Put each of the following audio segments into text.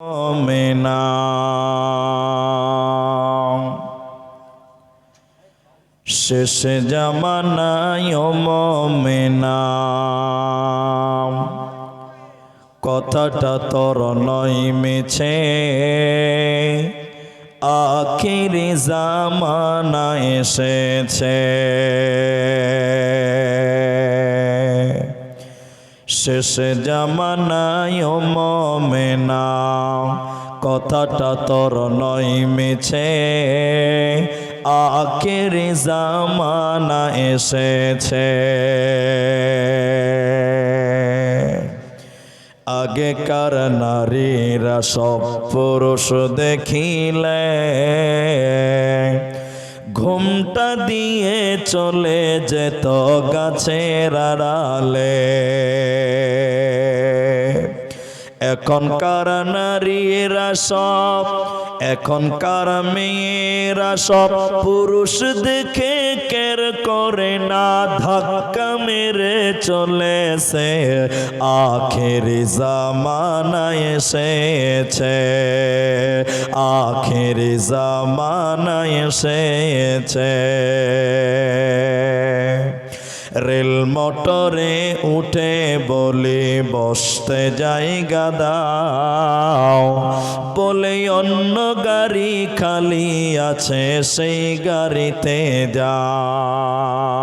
মোমেনা শেষ জামানায় মোমেনা কথাটা তোর নয় মিছে আখিরি জামানা এসেছে শেষ জামানায় মোমেনা কথাটা তোর নয় মিছে আখিরি জামানা এসেছে আগেকার নারীরা সব পুরুষ দেখিলে ঘুমটা দিয়ে চলে যেত গাছের আড়ালে এখনকার নারীরা সব এখনকার মেয়েরা সব পুরুষ দেখে কের করে না ধাক্কা মেরে চলেছে আখেরি জামানা এসেছে আখেরি জামানা এসেছে রেল মোটরে উঠে বলে বসতে জায়গা দাও বলে অন্য গাড়ি খালি আছে সেই গাড়িতে যাও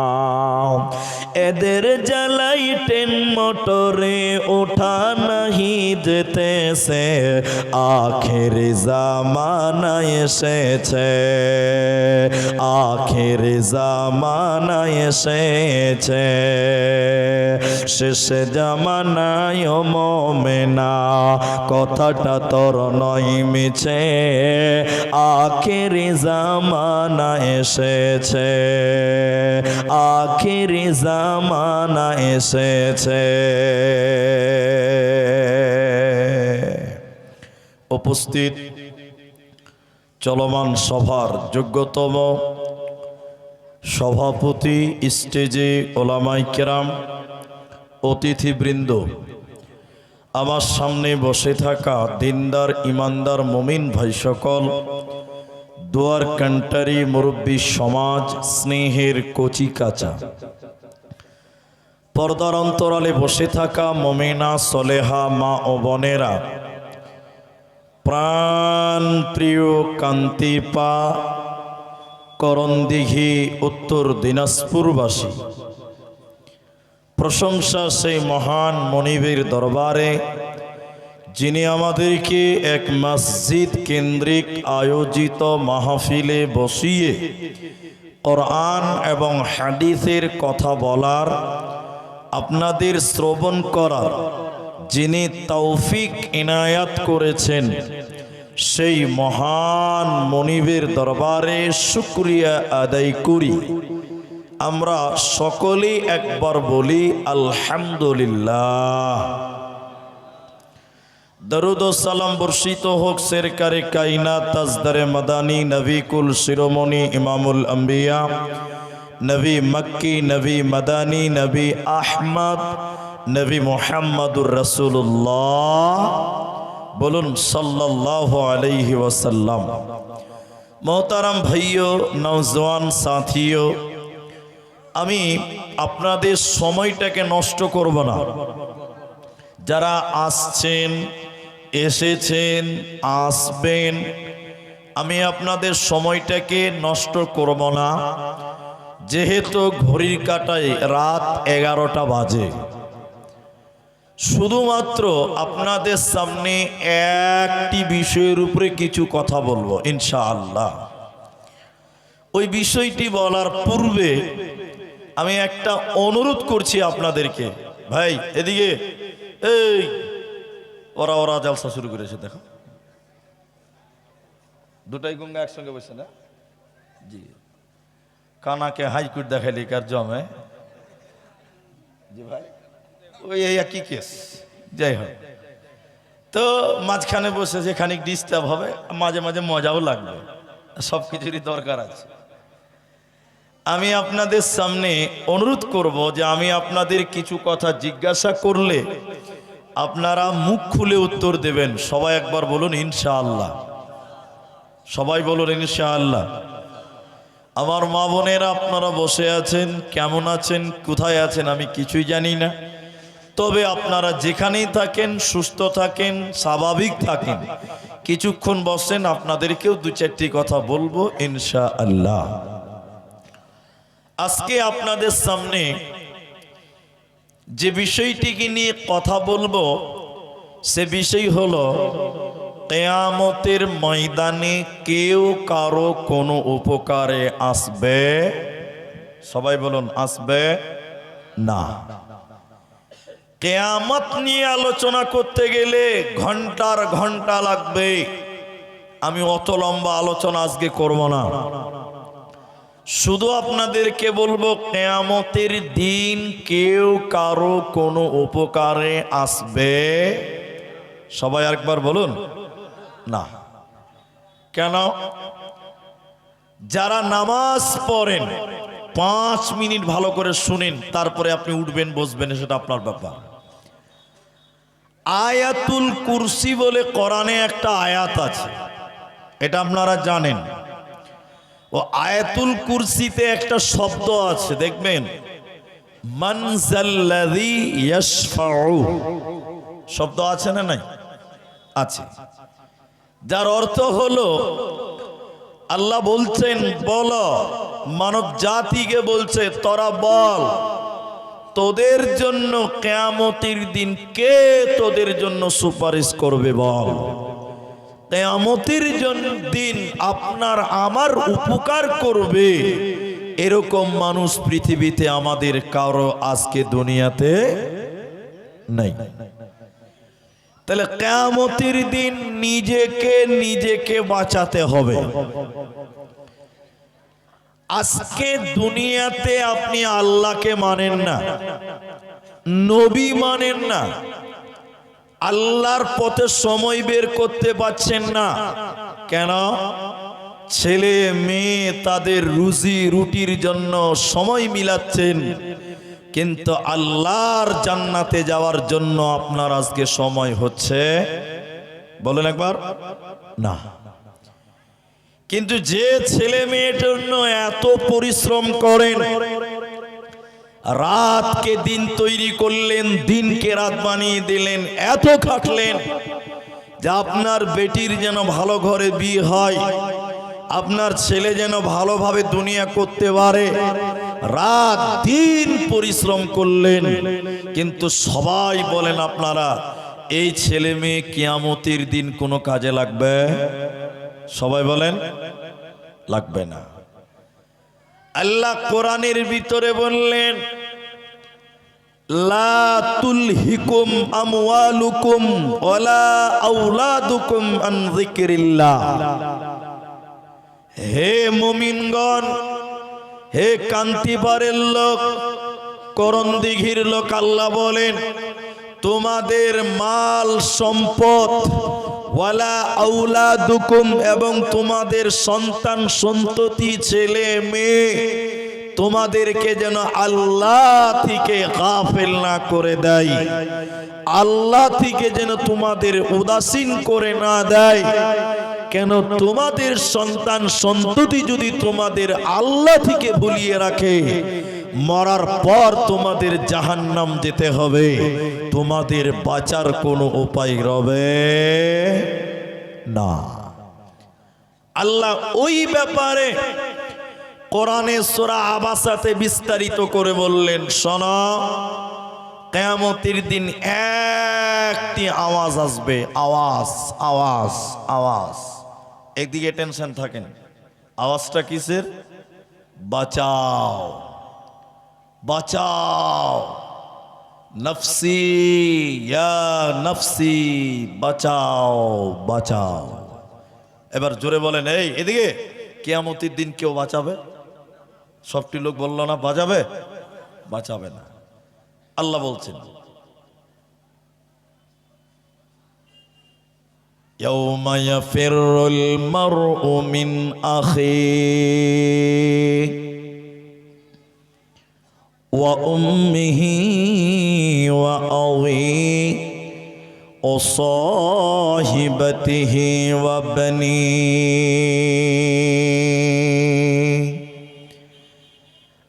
এদের জ্বালাই ট্রেন মোটরে ওঠা নাহি যেতেছে আখেরি জামানা এসেছে আখেরি জামানা এসেছে শেষ জামানায় মোমেনা কথাটা তোর নয় মিছে আখেরি জামানা এসেছে আখেরি জামানা এসেছে উপস্থিত চলমান সভার যোগ্যতম সভাপতি স্টেজে ওলামায়ে কেরাম অতিথিবৃন্দ আমার সামনে বসে থাকা দিনদার ইমানদার মুমিন ভাই সকল দুয়ার কান্টারি মুরব্বী সমাজ স্নেহের কচি কাঁচা পর্দার অন্তরালে বসে থাকা মুমিনা সলেহা মা ও বোনেরা প্রাণ প্রিয় কান্তিপা করণদিঘি উত্তর দিনাজপুরবাসী প্রশংসা সেই মহান মনিবের দরবারে যিনি আমাদেরকে এক মসজিদ কেন্দ্রিক আয়োজিত মাহফিলে বসিয়ে কোরআন এবং হাদিসের কথা বলার আপনাদের শ্রবণ করার যিনি তৌফিক ইনায়াত করেছেন সেই মহান মনিবের দরবারে শুকরিয়া আদায় করি আমরা সকলেই একবার বলি আলহামদুলিল্লাহ দরুদ ও সালাম বর্ষিত হোক সরকারে কায়নাত তাজদারে মাদানী নবী কুল শিরোমণি ইমামুল আম্বিয়া নবী মক্কি নবী মাদানী নবী আহমদ নবী মুহাম্মদুর রাসূলুল্লাহ বলুন সাল্লাল্লাহু আলাইহি ওয়াসাল্লাম মোহতারাম ভাইও নওজওয়ান সাথীও আমি আপনাদের সময়টাকে নষ্ট করব না যারা আসছেন এসেছেন আসবেন আমি আপনাদের সময়টাকে নষ্ট করব না যেহেতু ঘড়ির কাঁটায় রাত 11টা বাজে শুধুমাত্র আপনাদের সামনে একটি বিষয়ের উপরে কিছু কথা বলবো ইনশাআল্লাহ ওই বিষয়টি বলার পূর্বে আমি একটা অনুরোধ করছি আপনাদেরকে ভাই এদিকে এই ওরা ওরা জলসা শুরু করেছে দেখো দুটাই গঙ্গা একসঙ্গে বসে না জি কানাকে হাইকোর্ট দেখাইলি কার জমে জি ভাই ওই একই কেস যাই হোক তো মাঝখানে বসে যে খানিক ডিস্টার্ব হবে মাঝে মাঝে মজাও লাগবে সব কিছুরই দরকার আছে আমি আপনাদের সামনে অনুরোধ করব যে আমি আপনাদের কিছু কথা জিজ্ঞাসা করলে আপনারা মুখ খুলে উত্তর দেবেন। সবাই একবার বলুন ইনশাআল্লাহ। সবাই বলুন ইনশাআল্লাহ। আমার মা বোনেরা আপনারা বসে আছেন, কেমন আছেন, কোথায় আছেন আমি কিছুই জানি না। তবে আপনারা যেখানেই থাকেন সুস্থ থাকেন, স্বাভাবিক থাকেন, কিছুক্ষণ বসেন, আপনাদেরকেও দু চারটি কথা বলবো ইনশাআল্লাহ। আজকে আপনাদের সামনে যে বিষয়টিকে নিয়ে কথা বলবো সে বিষয় হলো কিয়ামতের ময়দানে কেউ কারো কোনো উপকারে আসবে, সবাই বলুন আসবে না। কিয়ামত নিয়ে আলোচনা করতে গেলে ঘন্টার ঘন্টা লাগবে। আমি অত লম্বা আলোচনা আজকে করব না, শুধু আপনাদেরকে বলবো কিয়ামতের দিন কেউ কারো কোনো উপকারে আসবে, সবাই আরেকবার বলুন না। কেন? যারা নামাজ পড়েন 5 মিনিট ভালো করে শুনেন, তারপরে আপনি উঠবেন বসবেন, সেটা আপনার ব্যাপার। আয়াতুল কুরসি বলে কোরআনে একটা আয়াত আছে, এটা আপনারা জানেন। ও আয়াতুল কুরসিতে একটা শব্দ আছে, দেখবেন মান যাল্লাযী ইয়াশফাউ, শব্দ আছে না নাই? আছে। যার অর্থ হলো আল্লাহ বলছেন বলো, মানব জাতিকে বলছে তোরা বল তোদের জন্য কিয়ামতের দিন কে তোদের জন্য সুপারিশ করবে বল। কিয়ামতের দিন আপনার আমার উপকার করবে এরকম মানুষ পৃথিবীতে আমাদের কারো আজকে দুনিয়াতে নাই। তাহলে কিয়ামতের দিন নিজেকে বাঁচাতে হবে। আজকে দুনিয়াতে আপনি আল্লাহকে মানেন না, নবী মানেন না, আল্লাহর পথে সময় বের করতে পারছেন না। কেন? ছেলে মেয়ে তাদের রুজি রুটির জন্য সময় মিলাচ্ছেন, কিন্তু আল্লাহর জান্নাতে যাওয়ার জন্য আপনার আজকে সময় হচ্ছে, বলেন একবার না। কিন্তু যে ছেলে মেয়ের জন্য এত পরিশ্রম করেন, রাতকে দিন তৈরি করলেন, দিনকে রাত বানিয়ে দিলেন, এত খাটলেন যে আপনার বেটির যেন ভালো ঘরে বিয়ে হয়, আপনার ছেলে যেন ভালোভাবে দুনিয়া করতে পারে, রাত দিন পরিশ্রম করলেন, কিন্তু সবাই বলেন আপনারা এই ছেলে মেয়ে কিয়ামতের দিন কোনো কাজে লাগবে? সবাই বলেন লাগবে না। আল্লাহ কোরআনের ভিতরে বললেন লা তুলহিকুম আমওয়ালুকুম ওয়ালা আওলাদুকুম আন যিকরিল্লাহ। হে মুমিনগণ, হে কান্তিপাড়ের লোক, করণদিঘির লোক, আল্লাহ বলেন তোমাদের মাল সম্পদ ওয়ালা আওলাদুকুম এবং তোমাদের সন্তান সন্ততি ছেলে মেয়ে তোমাদেরকে যেন আল্লাহ থেকে গাফেল না করে দেয়, আল্লাহ থেকে যেন তোমাদের উদাসীন করে না দেয়। কেন? তোমাদের সন্তান সন্ততি যদি তোমাদের আল্লাহ থেকে ভুলিয়ে রাখে, মরার পর তোমাদের জাহান্নাম যেতে হবে, তোমাদের বাঁচার কোনো উপায় রবে না। আল্লাহ ওই ব্যাপারে কোরআনে সূরা আবাসাতে বিস্তারিত করে বললেন, শোনো কিয়ামতের দিন একটি আওয়াজ আসবে, আওয়াজ আওয়াজ আওয়াজ। একদিকে টেনশন থাকেন, আওয়াজটা কিসের? বাঁচাও বাঁচাও, নফসি ইয়া নফসি, বাঁচাও বাঁচাও। এবার জোরে বলেন, এই এদিকে কিয়ামতের দিন কেউ বাঁচাবে? সবটি লোক বলল না বাঁচাবে, বাঁচাবে না। আল্লাহ বলছেন ইয়াউমা ইয়াফিরুল মারউ মিন আখিহি ওয়া উম্মিহি ওয়া আবিহি وصاحبته وبنيه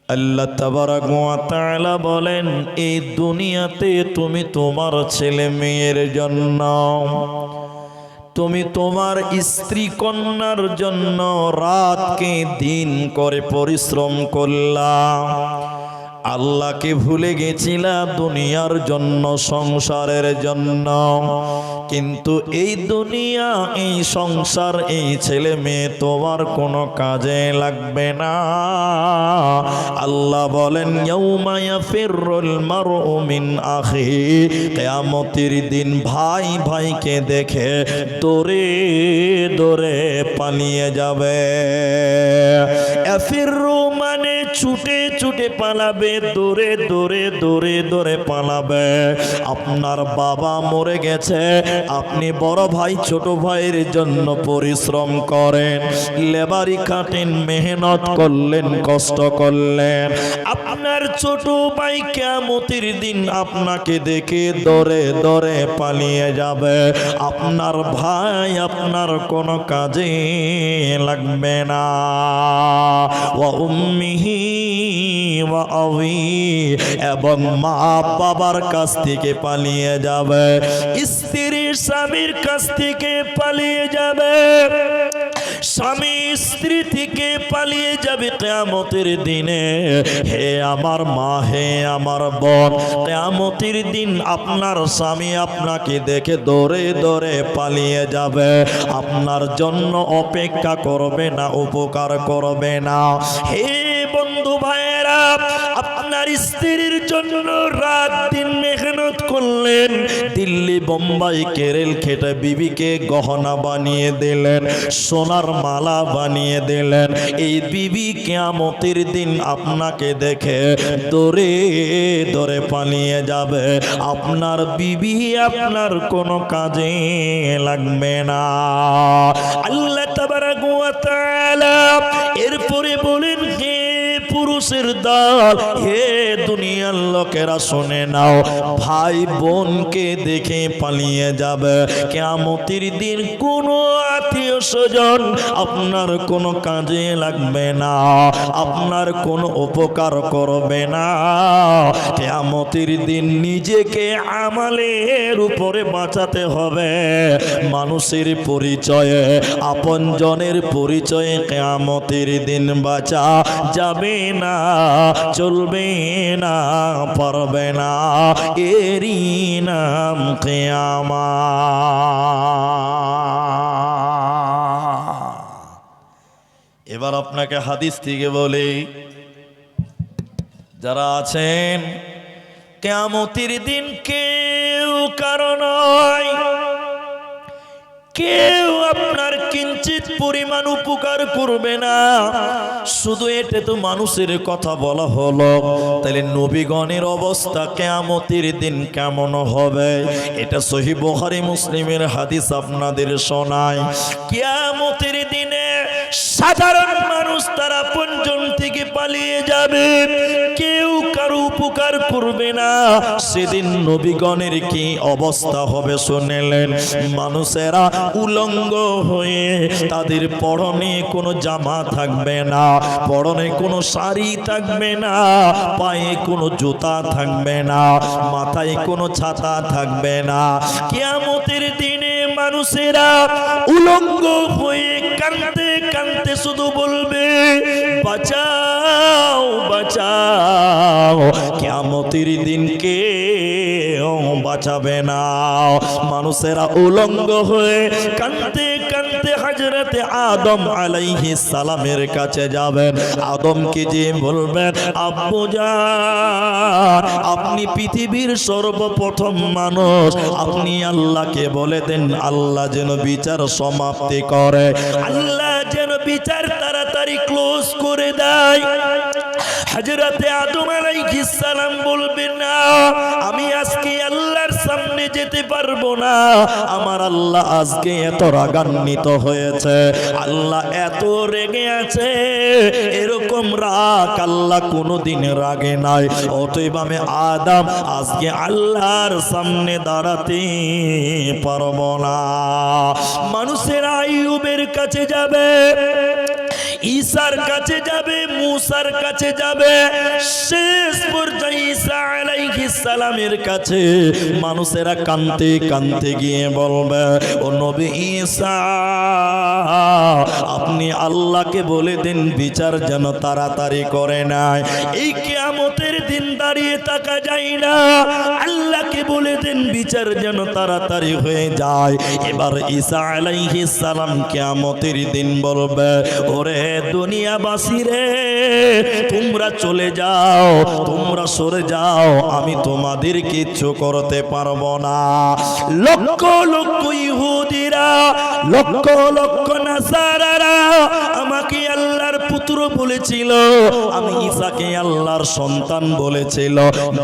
আল্লাহ তাবারাক ওয়া তাআলা বলেন, এই দুনিয়াতে তুমি তোমার ছেলে মেয়ের জন্য, তুমি তোমার স্ত্রী কন্যার জন্য রাতকে দিন করে পরিশ্রম করলা। আল্লাহকে ভুলে গেছিলা দুনিয়ার জন্য, সংসারের জন্য। কিন্তু এই দুনিয়া, এই সংসার, এই ছেলে মেয়ে তোমার কোনো কাজে লাগবে না। আল্লাহ বলেন, ইয়াউমা ইয়াফিরুল মারউ মিন আখিহি, কিয়ামতের দিন ভাই ভাইকে দেখে দৌড়ে দৌড়ে পালিয়ে যাবে। ইয়াফিরু মানে ছুটে ছুটে পালাবে, দৌড়ে দৌড়ে দৌড়ে দৌড়ে পালাবে। আপনার বাবা মরে গেছে, আপনি বড় ভাই ছোট ভাইয়ের জন্য পরিশ্রম করেন, লেবারি খাটেন, মেহনত করলেন, কষ্ট করলেন। আপনার ছোট ভাই কিয়ামতের দিন আপনাকে দেখে দৌড়ে দৌড়ে পালিয়ে যাবে। আপনার ভাই আপনার কোনো কাজে লাগবে না। ওয়া উম্মিহি ওয়া আবি, এবং মা বাবার কাছ থেকে পালিয়ে যাবে, স্ত্রী স্বামীর কাছ থেকে পালিয়ে যাবে, স্বামী স্ত্রী থেকে পালিয়ে যাবে কিয়ামতের দিনে। হে আমার মা, হে আমার বোন, কিয়ামতের দিন আপনার স্বামী আপনাকে দেখে দৌড়ে দৌড়ে পালিয়ে যাবে, আপনার জন্য অপেক্ষা করবে না, উপকার করবে না। হে বন্ধু ভাইয়েরা, আপনার স্ত্রীর জন্য রাত দিন মেহনত করলেন, দিল্লি বোম্বাই কেরল খেটে বিবিকে গহনা বানিয়ে দিলেন, সোনার মালা বানিয়ে দিলেন। এই বিবি কিয়ামতের দিন আপনাকে দেখে দৌড়ে দৌড়ে পালিয়ে যাবে। আপনার বিবি আপনার কোনো কাজে লাগবে না। আল্লাহ তাবারাক ওয়া তাআলা এরপরে বলেন, হে পুরুষের দল, হে দুনিয়ার লোকেরা শুনে নাও, ভাই বোনকে দেখে পালিয়ে যাবে। কিয়ামতের দিন কোনো আত্মীয় স্বজন আপনার কোনো কাজে লাগবে না, আপনার কোনো উপকার করবে না। কিয়ামতের দিন নিজেকে আমালের উপরে বাঁচাতে হবে। মানুষের পরিচয়ে, আপনজনের পরিচয়ে কিয়ামতের দিন বাঁচা যাবে না, চলবে না, পারবে না। এরই নাম কিয়ামত। এবার আপনাকে হাদিস থেকে বলি, যারা আছেন কিয়ামতের দিন কেউ কারো নয়, কেউ আপনার কিঞ্চিত পরিমাণ উপকার করবে না। শুধু এটা তো মানুষের কথা বলা হলো, তাহলে নবীগণের অবস্থা কিয়ামতের দিন কেমন হবে? এটা সহিহ বুখারী মুসলিমের হাদিস আপনাদের শোনায়। কিয়ামতের দিনে সাধারণ মানুষ তারা আপনজন থেকে পালিয়ে যাবে, কেউ কারো উপকার করবে না। সেদিন নবীগণের কি অবস্থা হবে শুনলেন? মানুষেরা উলঙ্গ হয়ে, তাদের পরনে কোনো জামা থাকবে না, পরনে কোনো শাড়ি থাকবে না, পায়ে কোনো জুতা থাকবে না, মাথায় কোনো ছাতা থাকবে না। কিয়ামতের দিনে মানুষেরা উলঙ্গ হয়ে কাঁদতে কাঁদতে শুধু বলবে, বাঁচাও বাঁচাও। কিয়ামতের দিন কেউ বাঁচাবে না। মানুষেরা উলঙ্গ হয়ে কাঁদতে কাঁদতে হযরতে আদম আলাইহিস সালামের কাছে যাবেন। আদমকে যে বলবেন, আব্বু জান, আপনি পৃথিবীর সর্বপ্রথম মানুষ, আপনি আল্লাহকে বলে দেন আল্লাহ যেন বিচার সমাপ্তি করে, আল্লাহ যেন বিচার তাড়াতাড়ি ক্লোজ করে দেয়। হযরতে আদম আলাইহিস সালাম বলবেন না আমি আজকে আল্লাহর সামনে যেতে পারবো না, আমার আল্লাহ আজকে এত রাগান্বিত হয়েছে, আল্লাহ এত রেগে আছে, এরকম রাগ আল্লাহ কোনোদিন রাগে নাই। অতএব আমি আদম আজকে আল্লাহর সামনে দাঁড়াতে পারবো না। মানুষেরা আইয়ুবের কাছে যাবে, ঈসার কাছে যাবে, মুসার কাছে যাবে, শেষ পর্যায়ে ঈসা আলাইহিস সালামের কাছে মানুষেরা কাঁদতে কাঁদতে গিয়ে বলবে ও নবী ঈসা আপনি আল্লাহকে বলে দিন বিচার যেন তাড়াতাড়ি করে নেয়, এই কিয়ামতের দিন দাঁড়িয়ে থাকা যায় না, আল্লাহকে বলে দেন বিচার যেন তাড়াতাড়ি হয়ে যায়। এবার ঈসা আলাইহিস সালাম কিয়ামতের দিন বলবে ওরে দুনিয়াবাসী রে তোমরা চলে যাও, তোমরা সরে যাও, আমি তোমাদের কিচ্ছু করতে পারবো না। লক্ষ লক্ষ ইহুদিরা, লক্ষ লক্ষ নাসারারা আমাকে আল্লাহর পুত্র বলেছিল, আমি ঈসাকে আল্লাহর সন্তান বলেছিল,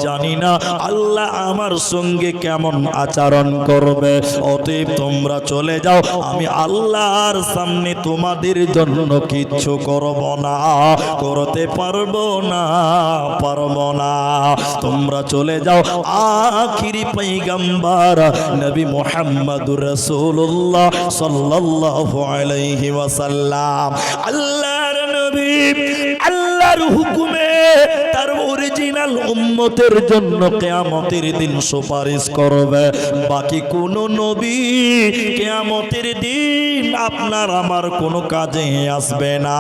জানি না আল্লাহ আমার সঙ্গে কেমন আচরণ করবে, অতএব তোমরা চলে যাও, আমি আল্লাহর সামনে তোমাদের জন্য কিচ্ছু করব না, করতে পারবো না, পারবো না, তোমরা চলে যাও। আখিরি পয়গম্বর নবী মুহাম্মদুর রাসূলুল্লাহ সাল্লাল্লাহু আলাইহি ওয়াসাল্লাম আল্লাহর নবী আল্লাহর হুকুমে তার অরিজিনাল উম্মতের জন্য কিয়ামতের দিন সুপারিশ করবে, বাকি কোন নবী কিয়ামতের দিন আপনার আমার কোনো কাজে আসবে না।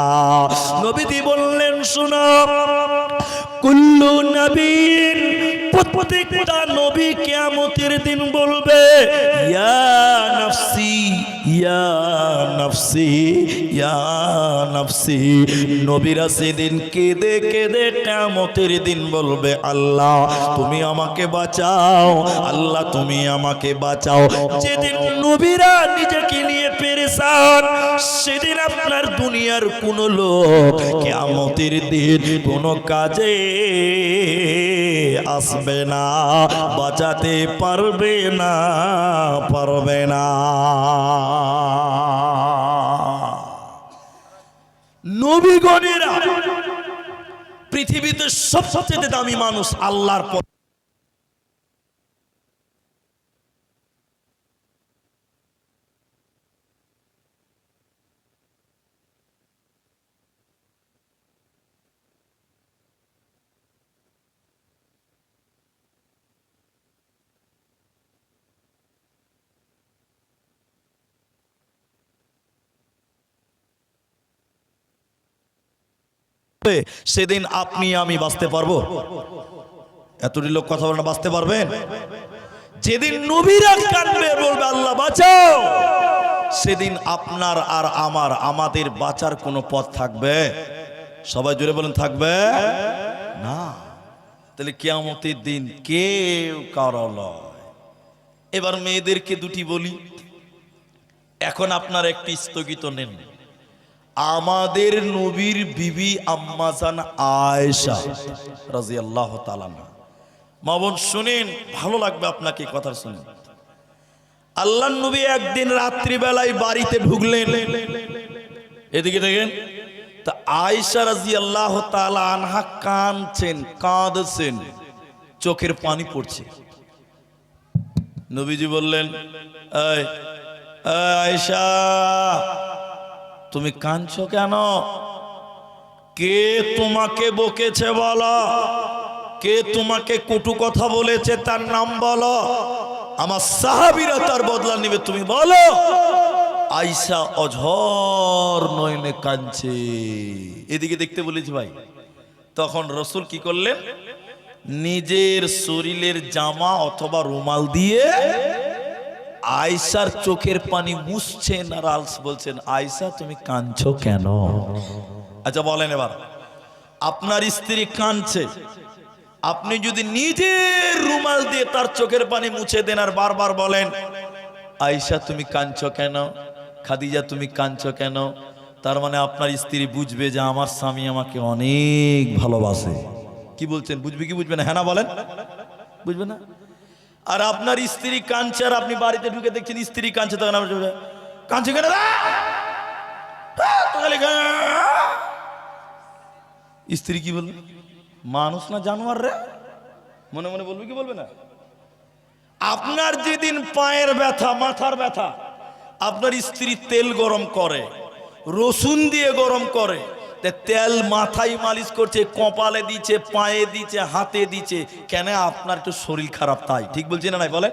নবীজি বললেন শোনো কুল্লু নবীন, প্রত্যেকটা নবী কিয়ামতের দিন বলবে ইয়া নাফসি ইয়া নাফসি ইয়া নাফসি। নবীরা সেদিন কেঁদে কেঁদে কিয়ামতের দিন বলবে আল্লাহ তুমি আমাকে বাঁচাও, আল্লাহ তুমি আমাকে বাঁচাও। যেদিন নবীরা নিজেকে নিয়ে পেরেশান, সেদিন আপনার দুনিয়ার কোন লোক কিয়ামতের দিন কোনো কাজে আসবে না, বাঁচাতে পারবে না, পারবে না। নবীগণেরা পৃথিবীতে সবচেয়ে দামি মানুষ আল্লাহর পর। সেদিন আপনি আমি বাঁচতে পারবো? এতটি লোক কথা বলে বাঁচতে পারবেন? যেদিন নবীরা কাঁদবে বলবে আল্লাহ বাঁচাও, সেদিন আপনার আর আমাদের বাঁচার কোনো পথ থাকবে? সবাই জোরে বলেন থাকবে না। তাহলে কিয়ামতের দিন কেউ কারো লয়। এবার মেয়েদেরকে দুটি বলি, এখন আপনার একটি স্থগিত নেন। আমাদের নবীর বিবি আম্মাজান আয়েশা রাদিয়াল্লাহু তাআলা, মা বোন শুনেন, ভালো লাগবে আপনাকে কথা শুনে। আল্লাহর নবী একদিন রাত্রি বেলায় বাড়িতে ঢুকলেন, এদিকে দেখেন, তা আয়েশা রাদিয়াল্লাহু তাআলা আনহা কাঁদছেন, কাঁদছেন, চোখের পানি পড়ছে। নবীজি বললেন এই আয়েশা তুমি কাঁদছো কেন? কে তোমাকে বকেছে বলো, কে তোমাকে কটু কথা বলেছে তার নাম বলো, আমার সাহাবীরা তার বদলা নেবে, তুমি বলো। আয়েশা অঝর নয়নে কাঁদছে, এদিকে দেখতে বলেছি ভাই। তখন রাসূল কি করলেন, নিজের শরীরের জামা অথবা রুমাল দিয়ে আয়েশার চোখের পানি মুছছেন আর বলছেন আয়েশা তুমি কাঁদছো কেন? আচ্ছা বলেন, এবার আপনার স্ত্রী কাঁদছে, আপনি যদি নিজের রুমাল দিয়ে তার চোখের পানি মুছে দেন আর বারবার বলেন আয়েশা তুমি কাঁদছো কেন, খাদিজা তুমি কাঁদছো কেন, তার মানে আপনার স্ত্রী বুঝবে যে আমার স্বামী আমাকে অনেক ভালোবাসে। কি বলছেন, বুঝবে কি বুঝবে না? হ্যাঁ না বলেন, বুঝবে না? আর আপনার স্ত্রী কাঁদছে আর আপনি বাড়িতে ঢুকে দেখছেন স্ত্রী কাঁদছে, তখন আপনার কাঁদছে কেন? স্ত্রী কি বলবে? মানুষ না জানোয়ার রে, মনে মনে বলবে কি বলবে না? আপনার যেদিন পায়ের ব্যথা, মাথার ব্যথা, আপনার স্ত্রী তেল গরম করে, রসুন দিয়ে গরম করে, তেল মাথায় মালিশ করছে, কপালে দিচ্ছে, পায়ে দিচ্ছে, হাতে দিচ্ছে, কেন? আপনার একটু শরীর খারাপ তাই। ঠিক বলছি না নাই বলেন?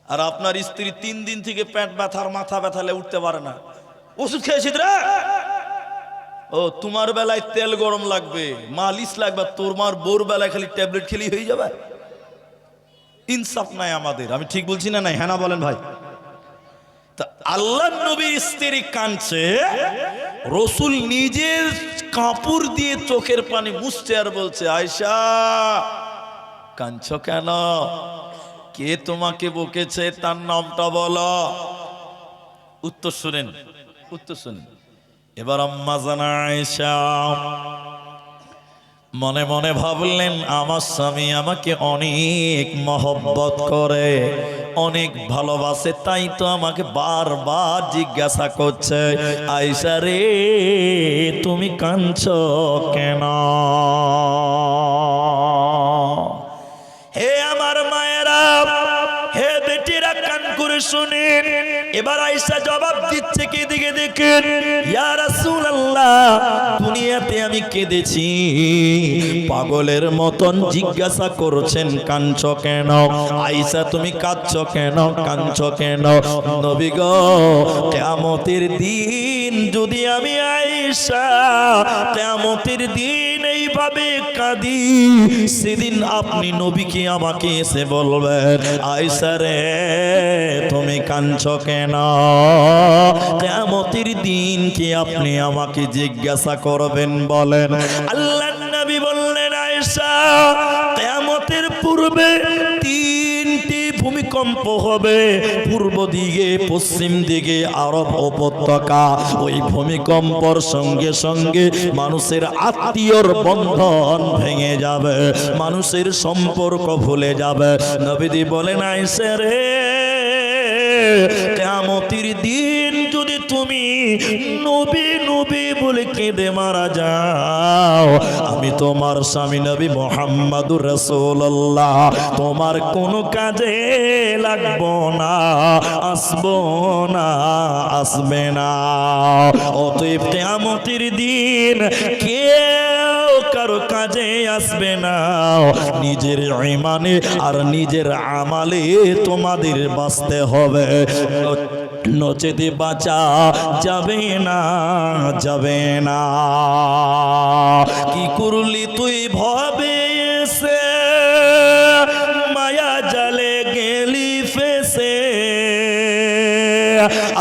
আর আপনার স্ত্রী 3 দিন থেকে পেট ব্যথার মাথা ব্যথালে উঠতে পারে না, ওষুধ খেয়েছিস রে, ও তোমার বেলায় তেল গরম লাগবে, মালিশ লাগবে, তোমার বোর বেলায় খালি ট্যাবলেট খেলি হয়ে যাবে। ইনসাফ নাই আমাদের। আমি ঠিক বলছি না নাই? হ্যাঁ না বলেন ভাই? তা আল্লাহ নবীর স্ত্রী কাঁদছে, রসুল নিজের কাপড় দিয়ে চোখের পানি মুছছে আর বলছে, আয়েশা কাঁদছো কেন? কে তোমাকে বকেছে, তার নামটা বলো। উত্তর শুনেন, উত্তর শুনেন। এবার আম্মা জানা আয়েশা মনে মনে ভাবলেন, আমার স্বামী আমাকে অনেক মহব্বত করে, অনেক ভালোবাসে, তাই তো আমাকে বারবার জিজ্ঞাসা করছে, আয়েশা রে তুমি কাঁদছো কেন? হে আমার মায়েরা, হে বেটিরা, কান করে শুনেন। এবার আয়েশা জবাব দিচ্ছে, কে দিকে দেখেন, ইয়া রাসূলুল্লাহ দুনিয়াতে আমি কেঁদেছি। পাগলের মতন জিজ্ঞাসা করছেন কাঁদছো কেন? আয়েশা তুমি কাঁদছো কেন, কাঁদছো কেন? নবী গো কিয়ামতের দিন যদি আমি আয়েশা কিয়ামতের দিন এইভাবে কাঁদি, সেদিন আপনি নবীকে আমাকে এসে বলবেন, আয়েশা রে তুমি কাঁদছো কেন? কিয়ামতের দিন কি আপনি আমাকে জিজ্ঞাসা করবেন? বলেন। আল্লাহর নবী বললেন, আয়েশা কিয়ামতের পূর্বে 3টি ভূমিকম্প হবে, পূর্ব দিকে, পশ্চিম দিকে, আরব উপত্যকা। ওই ভূমিকম্পর সঙ্গে সঙ্গে মানুষের আত্মীয়র বন্ধন ভেঙে যাবে, মানুষের সম্পর্ক ভুলে যাবে। নবীজি বলেন, আয়েশা রে কিয়ামতের দিন যদি তুমি নবী নবী বলে কেঁদে মারা যাও, আমি তোমার স্বামী নবী মুহাম্মাদুর রাসূলুল্লাহ তোমার কোনো কাজে লাগবো না, আসবো না, আসবে না। অতএব কিয়ামতের দিন কেউ কারো কাজে আসবে না। নিজের ঈমানে আর নিজের আমালে তোমাদের বাঁচতে হবে, নচেতে বাঁচা যাবে না, যাবে না। কি করলি তুই ভবে এসে, মায়া জালে গেলি ফেসে,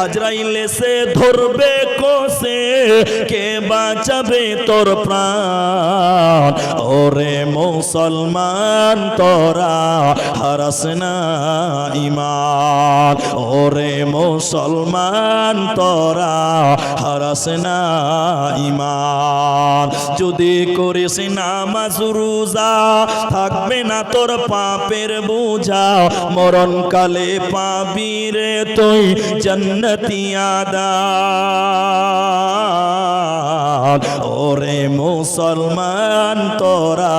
আজরাইল এসে ধরবে কোসে, কে বাঁচাবে তোর প্রাণ? ওরে মুসলমান তোরা হারাস না ঈমান, ওরে মুসলমান তোরা হারাস না ঈমান। যদি করিস নামাজ রোজা, থাকবে না তোর পাপের বোঝা, মরণকালে পাবি রে তুই জান্নাতি আদান। ওরে মুসলমান তোরা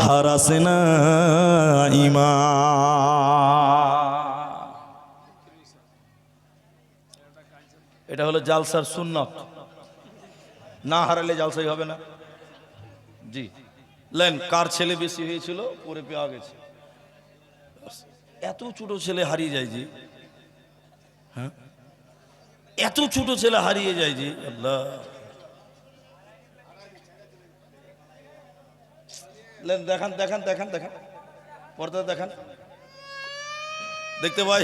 হারাস না ঈমান। এটা হলো জালসার সুন্নত, না হারালে জালসাই হবে না। জি লেন, কার ছেলে বেশি হয়েছিল পরে পেয়ে গেছে। এত ছোট ছেলে হারিয়ে যায় জি, হ্যাঁ এত ছোট ছেলে হারিয়ে যায় জি। আল্লাহ লেন, দেখান দেখান দেখান দেখান, পর্দা দেখান, দেখতে পাই।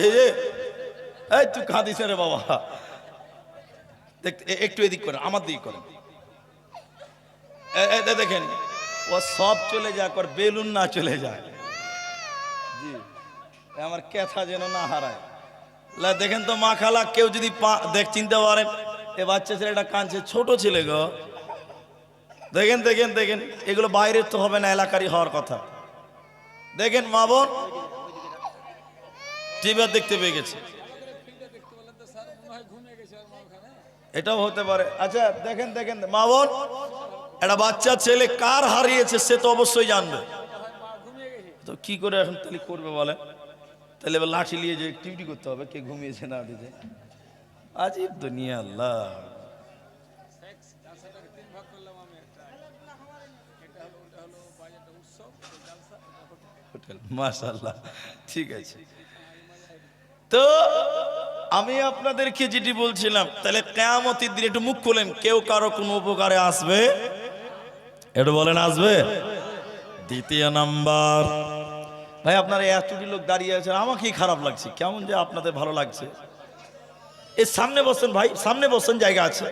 এই তুই কাঁদিস রে বাবা, দেখতে একটু এদিক করেন, আমার দিক করেন। দেখেন ও সব চলে যায়, আর বেলুন না চলে যায়। জি আমার ক্যাথা যেন না হারায়। দেখেন তো মা খালা, কেউ যদি দেখ চিনতে পারেন, এ বাচ্চা ছেলেটা কাঁদছে, ছোট ছেলে গো। দেখেন দেখেন দেখেন, এগুলো বাইরের তো হবে না, এলাকারই হওয়ার কথা। দেখেন মা বোন টিভি দেখতে পেয়ে গেছে, এটাও হতে পারে। আচ্ছা দেখেন দেখেন মা বোন, একটা বাচ্চা ছেলে কার হারিয়েছে সে তো অবশ্যই জানবে। তো কি করে এখন তাহলে করবে বলেন? তাহলে এবার লাঠি নিয়ে যে ডিউটি করতে হবে, কে ঘুমিয়েছে না দিতে। আজীব দুনিয়া আল্লাহ। মাশাআল্লাহ, ঠিক আছে। তো আমি আপনাদেরকে যেটি বলছিলাম, তাহলে কিয়ামতের দিন একটু মুখ খোলেন, কেউ কারো কোনো উপকারে আসবে? একটু বলেন আসবে? দ্বিতীয় নাম্বার, ভাই আপনারা এতটি লোক দাঁড়িয়ে আছেন, আমাকেই খারাপ লাগছে, কেমন যে আপনাদের ভালো লাগছে। এর সামনে বসেন ভাই, সামনে বসেন, জায়গা আছে,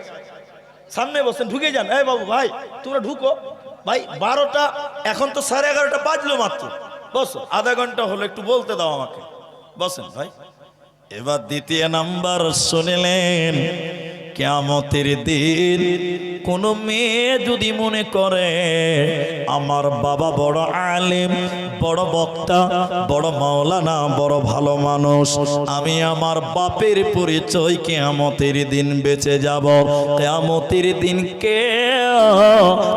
সামনে বসেন, ঢুকে যান। এই বাবু ভাই তোমরা ঢুকো ভাই, 12টা এখন তো 11:30 বাজলো মাত্র, বসো, আধা ঘন্টা হলো, একটু বলতে দাও আমাকে, বসেন ভাই। এবার দ্বিতীয় নাম্বার শুনলেন, কিয়ামতের দিন কোন মেয়ে যদি মনে করে আমার বাবা বড় আলেম, বড় বক্তা, বড় মাওলানা, বড় ভালো মানুষ, আমি আমার বাপের পরিচয় কিয়ামতের দিন বেঁচে যাব, কিয়ামতের দিন কে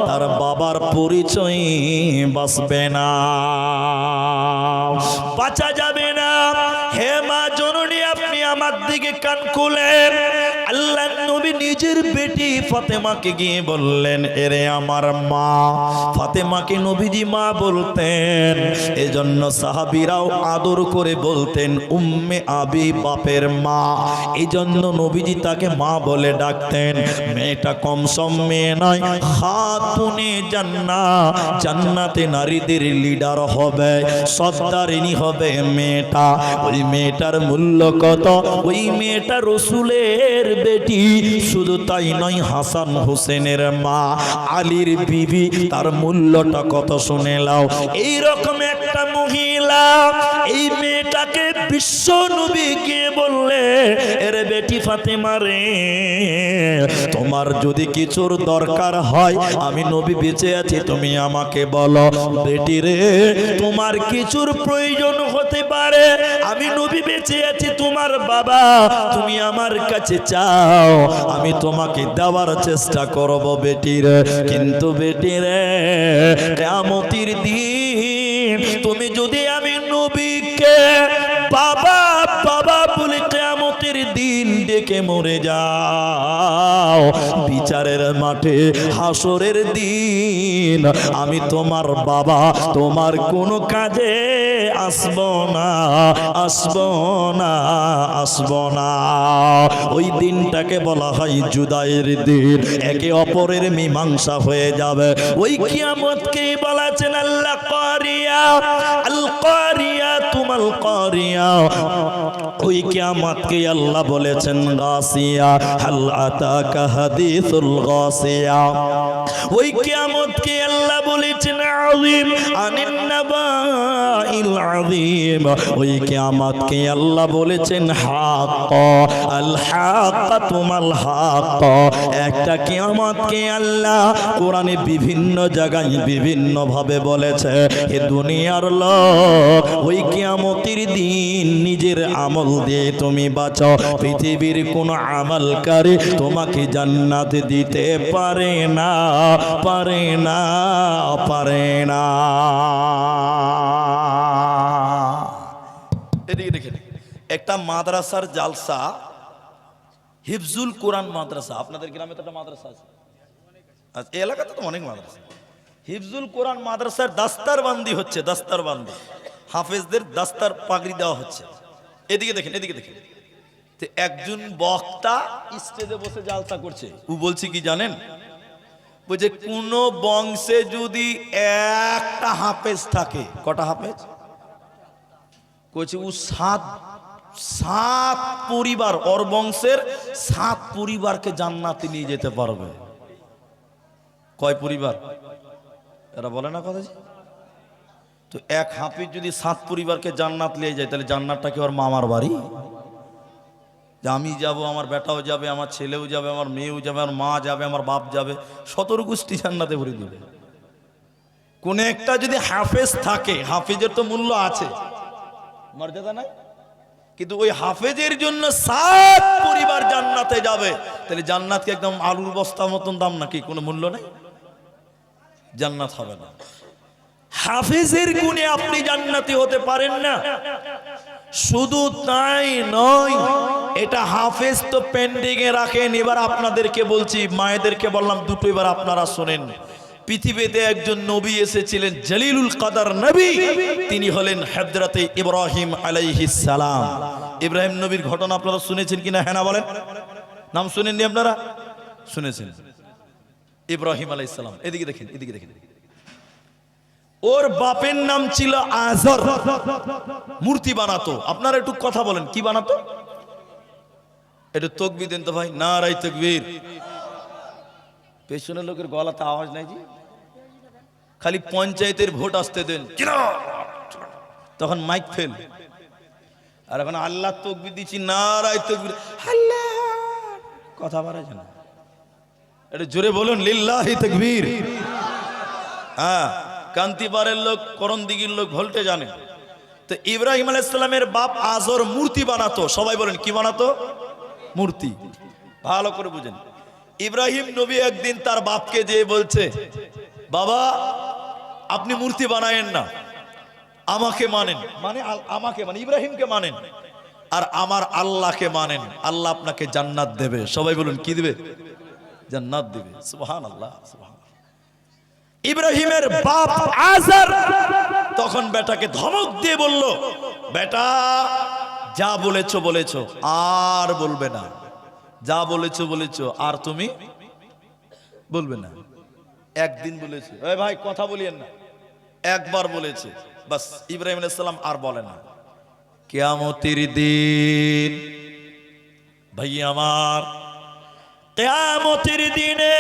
তার বাবার পরিচয় বাঁচবে না, বাঁচা যাবে না। হে মা জননী, আপনি আমার দিকে কান খুলেন। আল্লাহ নবী নিজের বেটি ফাতেমাকে গিয়ে বললেন, এরে আমার মা। ফাতেমাকে নবীজি মা বলতেন, এজন্য সাহাবীরাও আদর করে বলতেন উম্মে আবি, বাপের মা। এজন্য নবীজি তাকে মা বলে ডাকতেন। মেয়েটা কম সম মেয়ে নয়, খাতুনে জান্নাত, জান্নাতে নারীদের লিডার হবে, সর্দারিনী হবে মেয়েটা। ওই মেয়েটার মূল্য কত? ওই মেয়েটা রসুলের বেটি, শুধু তাই নয়, হাসান হোসেনের মা, আলীর বিবি, তার মূল্যটা কত শুনে লাও। এইরকম একটা মহিলা, এই মেয়েটাকে বিশ্ব নবী গিয়ে বললে, এর বেটি ফাতেমা রে, তোমার যদি কিছুর দরকার হয়, আমি নবী বেঁচে আছি, তুমি আমাকে বলো। বেটি রে, তোমার কিছুর প্রয়োজন হতে পারে, আমি নবী বেঁচে আছি, তোমার বাবা, তুমি আমার কাছে চাও, আমি তোমাকে দেওয়ার চেষ্টা করব বেটি রে। কিন্তু বেটি রে, কিয়ামতের দিন তুমি যদি আমি নবীকে বাবা বাবা বলে কিয়ামতের দিন ডেকে মরে যাও, বিচারের মাঠে হাসরের দিন আমি তোমার বাবা, তোমার কোনো কাজে আসব না, আসব না, আসব না। ওই দিনটাকে বলা হয় জুদাইয়ের দিন, একে অপরের মীমাংসা হয়ে যাবে। ওই কিয়ামতকেই বলেছেন আল্লাহ কারিয়া, আল কারিয়া, তুমাল কারিয়া। ওই কিয়ামতকে আল্লাহ বলেছেন গাসিয়া, হাল আতাকা হাদিসুল গাসিয়া। ওই কিয়ামতকে আল্লাহ বলেছেন আযীম, আনিন নাবাইল আযীম। ওই কিয়ামতকে আল্লাহ বলেছেন হক, আল হাক্কাতু মাল হক। একটা কিয়ামতকে আল্লাহ কোরআনে বিভিন্ন জায়গায় বিভিন্ন ভাবে বলেছে। এ দুনিয়ার লোক, ওই কিয়ামতের দিন নিজের আমল দিয়ে তুমি বাঁচো, পৃথিবীর কোন আমলকারী তোমাকে জান্নাত দিতে পারে না, পারে না, পারে না। এদিকে দেখেন, একটা মাদ্রাসার জালসা, হিফজুল কোরআন মাদ্রাসা, আপনাদের গ্রামে তো একটা মাদ্রাসা আছে, এই এলাকাতে তো অনেক মাদ্রাসা। হিফজুল কোরআন মাদ্রাসার দাস্তারবান্দি হচ্ছে, দাস্তারবান্দি, হাফেজদের দাস্তার পাগড়ি দেওয়া হচ্ছে। এদিকে দেখেন, এদিকে দেখেন, তো একজন বক্তা স্টেজে বসে জালসা করছে। ও বলছে কি জানেন, বলছে কোন বংশে যদি একটা হাফেজ থাকে, কটা হাফেজ? কইছে ও সাত পরিবার, ওর বংশের 7 পরিবারকে জান্নাতে নিয়ে যেতে পারবে। কয় পরিবার? এরা বলে না কথা। তো এক হাফিজ যদি 7 পরিবারকে জান্নাত নিয়ে যায়, তাহলে জান্নাতটা কি ওর মামার বাড়ি? যে আমি যাব, আমার বেটাও যাবে, আমার ছেলেও যাবে, আমার মেয়েও যাবে, আমার মা যাবে, আমার বাপ যাবে, 17 গোষ্ঠী জান্নাতে ভরে দেবে। কোন একটা যদি হাফেজ থাকে, হাফেজের তো মূল্য আছে, মর্যাদা নাই, কিন্তু ওই হাফেজের জন্য 7 পরিবার জান্নাতে যাবে, তাহলে জান্নাত কি একদম আলুর বস্তা মতন দাম নাকি? কোনো মূল্য নেই, জান্নাত হবে না। হাফেজের গুণে আপনি জান্নাতি হতে পারেন না। শুধু তাই নয়, এটা হাফেজ তো পেন্ডিং এ রাখেন। এবার আপনাদেরকে বলছি, মায়েদেরকে বললাম দুটো, এবার আপনারা শোনেন। পৃথিবীতে একজন নবী এসেছিলেন, জলিলুল কদর নবী, তিনি হলেন হযরতে ইব্রাহিম আলাইহিস সালাম। ইব্রাহিম নবীর ঘটনা আপনারা শুনেছেন কিনা? হ্যাঁ না বলেন। নাম শুনেননি আপনারা? শুনেছেন। ইব্রাহিম আলাইহিস সালাম, এদিকে দেখেন, এদিকে দেখেন। ওর বাপের নাম ছিল আজর, মূর্তি বানাতো। আপনারা একটু কথা বলেন, কি বানাতো? একটু তাকবীর দেন তো ভাই, নারায়ে তাকবীর। পেছনের লোকের গলাতে আওয়াজ নাই জি, খালি পঞ্চায়েতের ভোট আসতে দেন, তখন মাইক ফেল। আর এখন আল্লাহ তাকবীর দিচ্ছি, নারায়ে তাকবীর, আল্লাহ, কথা বাড়ায় না। একটু জোরে বলুন, লিল্লাহি তাকবীর। হ্যাঁ, কান্তিপাড়ের লোক, করণদিঘির লোক ভোল্টে জানে। তো ইব্রাহিম আলাইহিস সালামের বাপ আজর মূর্তি বানাতো। সবাই বলেন, কি বানাতো? মূর্তি। ভালো করে বুঝেন। ইব্রাহিম নবী একদিন তার বাপকে যেয়ে বলছে, বাবা আপনি মূর্তি বানায়েন না, আমাকে মানেন, মানে আমাকে মানে ইব্রাহিমকে মানেন, আর আমার আল্লাহকে মানেন, আল্লাহ আপনাকে জান্নাত দেবে। সবাই বলুন, কি দিবে? জান্নাত দিবে। সুবহানাল্লাহ, সুবহানাল্লাহ। ইব্রাহিমের বাপ আজর তখন বেটাকে ধমক দিয়ে বলল, বেটা যা বলেছো বলেছো, আর বলবে না, যা বলেছো বলেছো, আর তুমি বলবে না। একদিন বলেছে, ওই ভাই কথা বলিয়েন না, একবার বলেছে, বাস। ইব্রাহিম আলাইহিস সালাম আর বলে না। কিয়ামতের দিন ভাই আমার, কিয়ামতের দিনে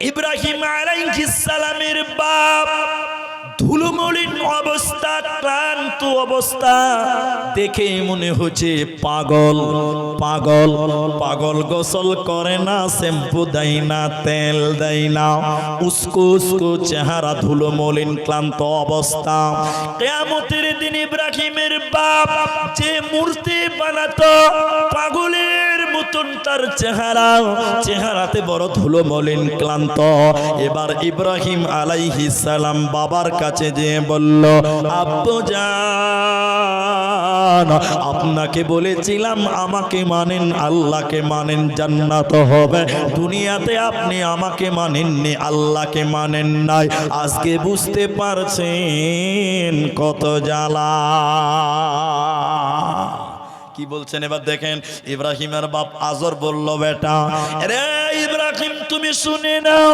ইব্রাহিম আলাইহিস সালামের বাপ ধুলোমলিন অবস্থা, ক্লান্ত অবস্থা দেখে মনে হচ্ছে পাগল। পাগল পাগল গোসল করে না, শ্যাম্পু দেয় না, তেল দেয় না, উস্কো উস্কো চেহারা, ধুলোমলিন ক্লান্ত অবস্থা। কিয়ামতের দিন ইব্রাহিমের বাপ যে মূর্তি বানাতো, পাগলের মতন তার চেহারা, চেহারাতে বড় ধুলোমলিন ক্লান্ত। এবার ইব্রাহিম আলাইহিস সালাম বাবার কাছে যেয়ে বলল, আব্বুজান আপনাকে বলেছিলাম আমাকে মানেন, আল্লাহকে মানেন, জান্নাত হবে। দুনিয়াতে আপনি আমাকে মানেননি, আল্লাহকে মানেন নাই, আজকে বুঝতে পারছেন কত জ্বালা। কি বলছেন এবার দেখেন। ইব্রাহিমের বাপ আজর বলল, বেটা রে ইব্রাহিম তুমি শুনে নাও,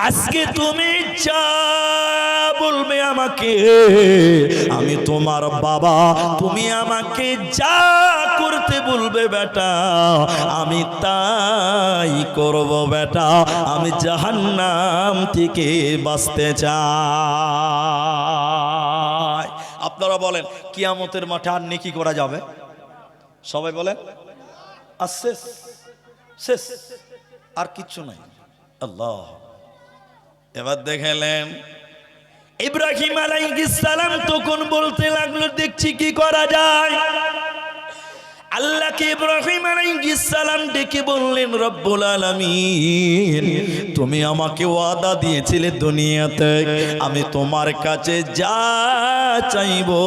আজকে তুমি যা বলবে আমাকে, আমি তোমার বাবা, তুমি আমাকে যা করতে বলবে বেটা, আমি তাই করব বেটা। আমি জাহান্নাম থেকে বাঁচতে চাই। আপনারা বলেন, কিয়ামতের মাঠে আর নেকি করা যাবে? সবাই বলেন, আর শেষ, শেষ, আর কিচ্ছু নাই। আল্লাহ। এবার দেখলেন ইব্রাহিম আলাইহিস সালাম তখন বলতে লাগলো, দেখছি কি করা যায়। আল্লাহকে ইব্রাহিম আলাইহিস সালাম ডেকে বললেন, রব্বুল আলামিন তুমি আমাকে ওয়াদা দিয়েছিলে দুনিয়াতে আমি তোমার কাছে যা চাইবো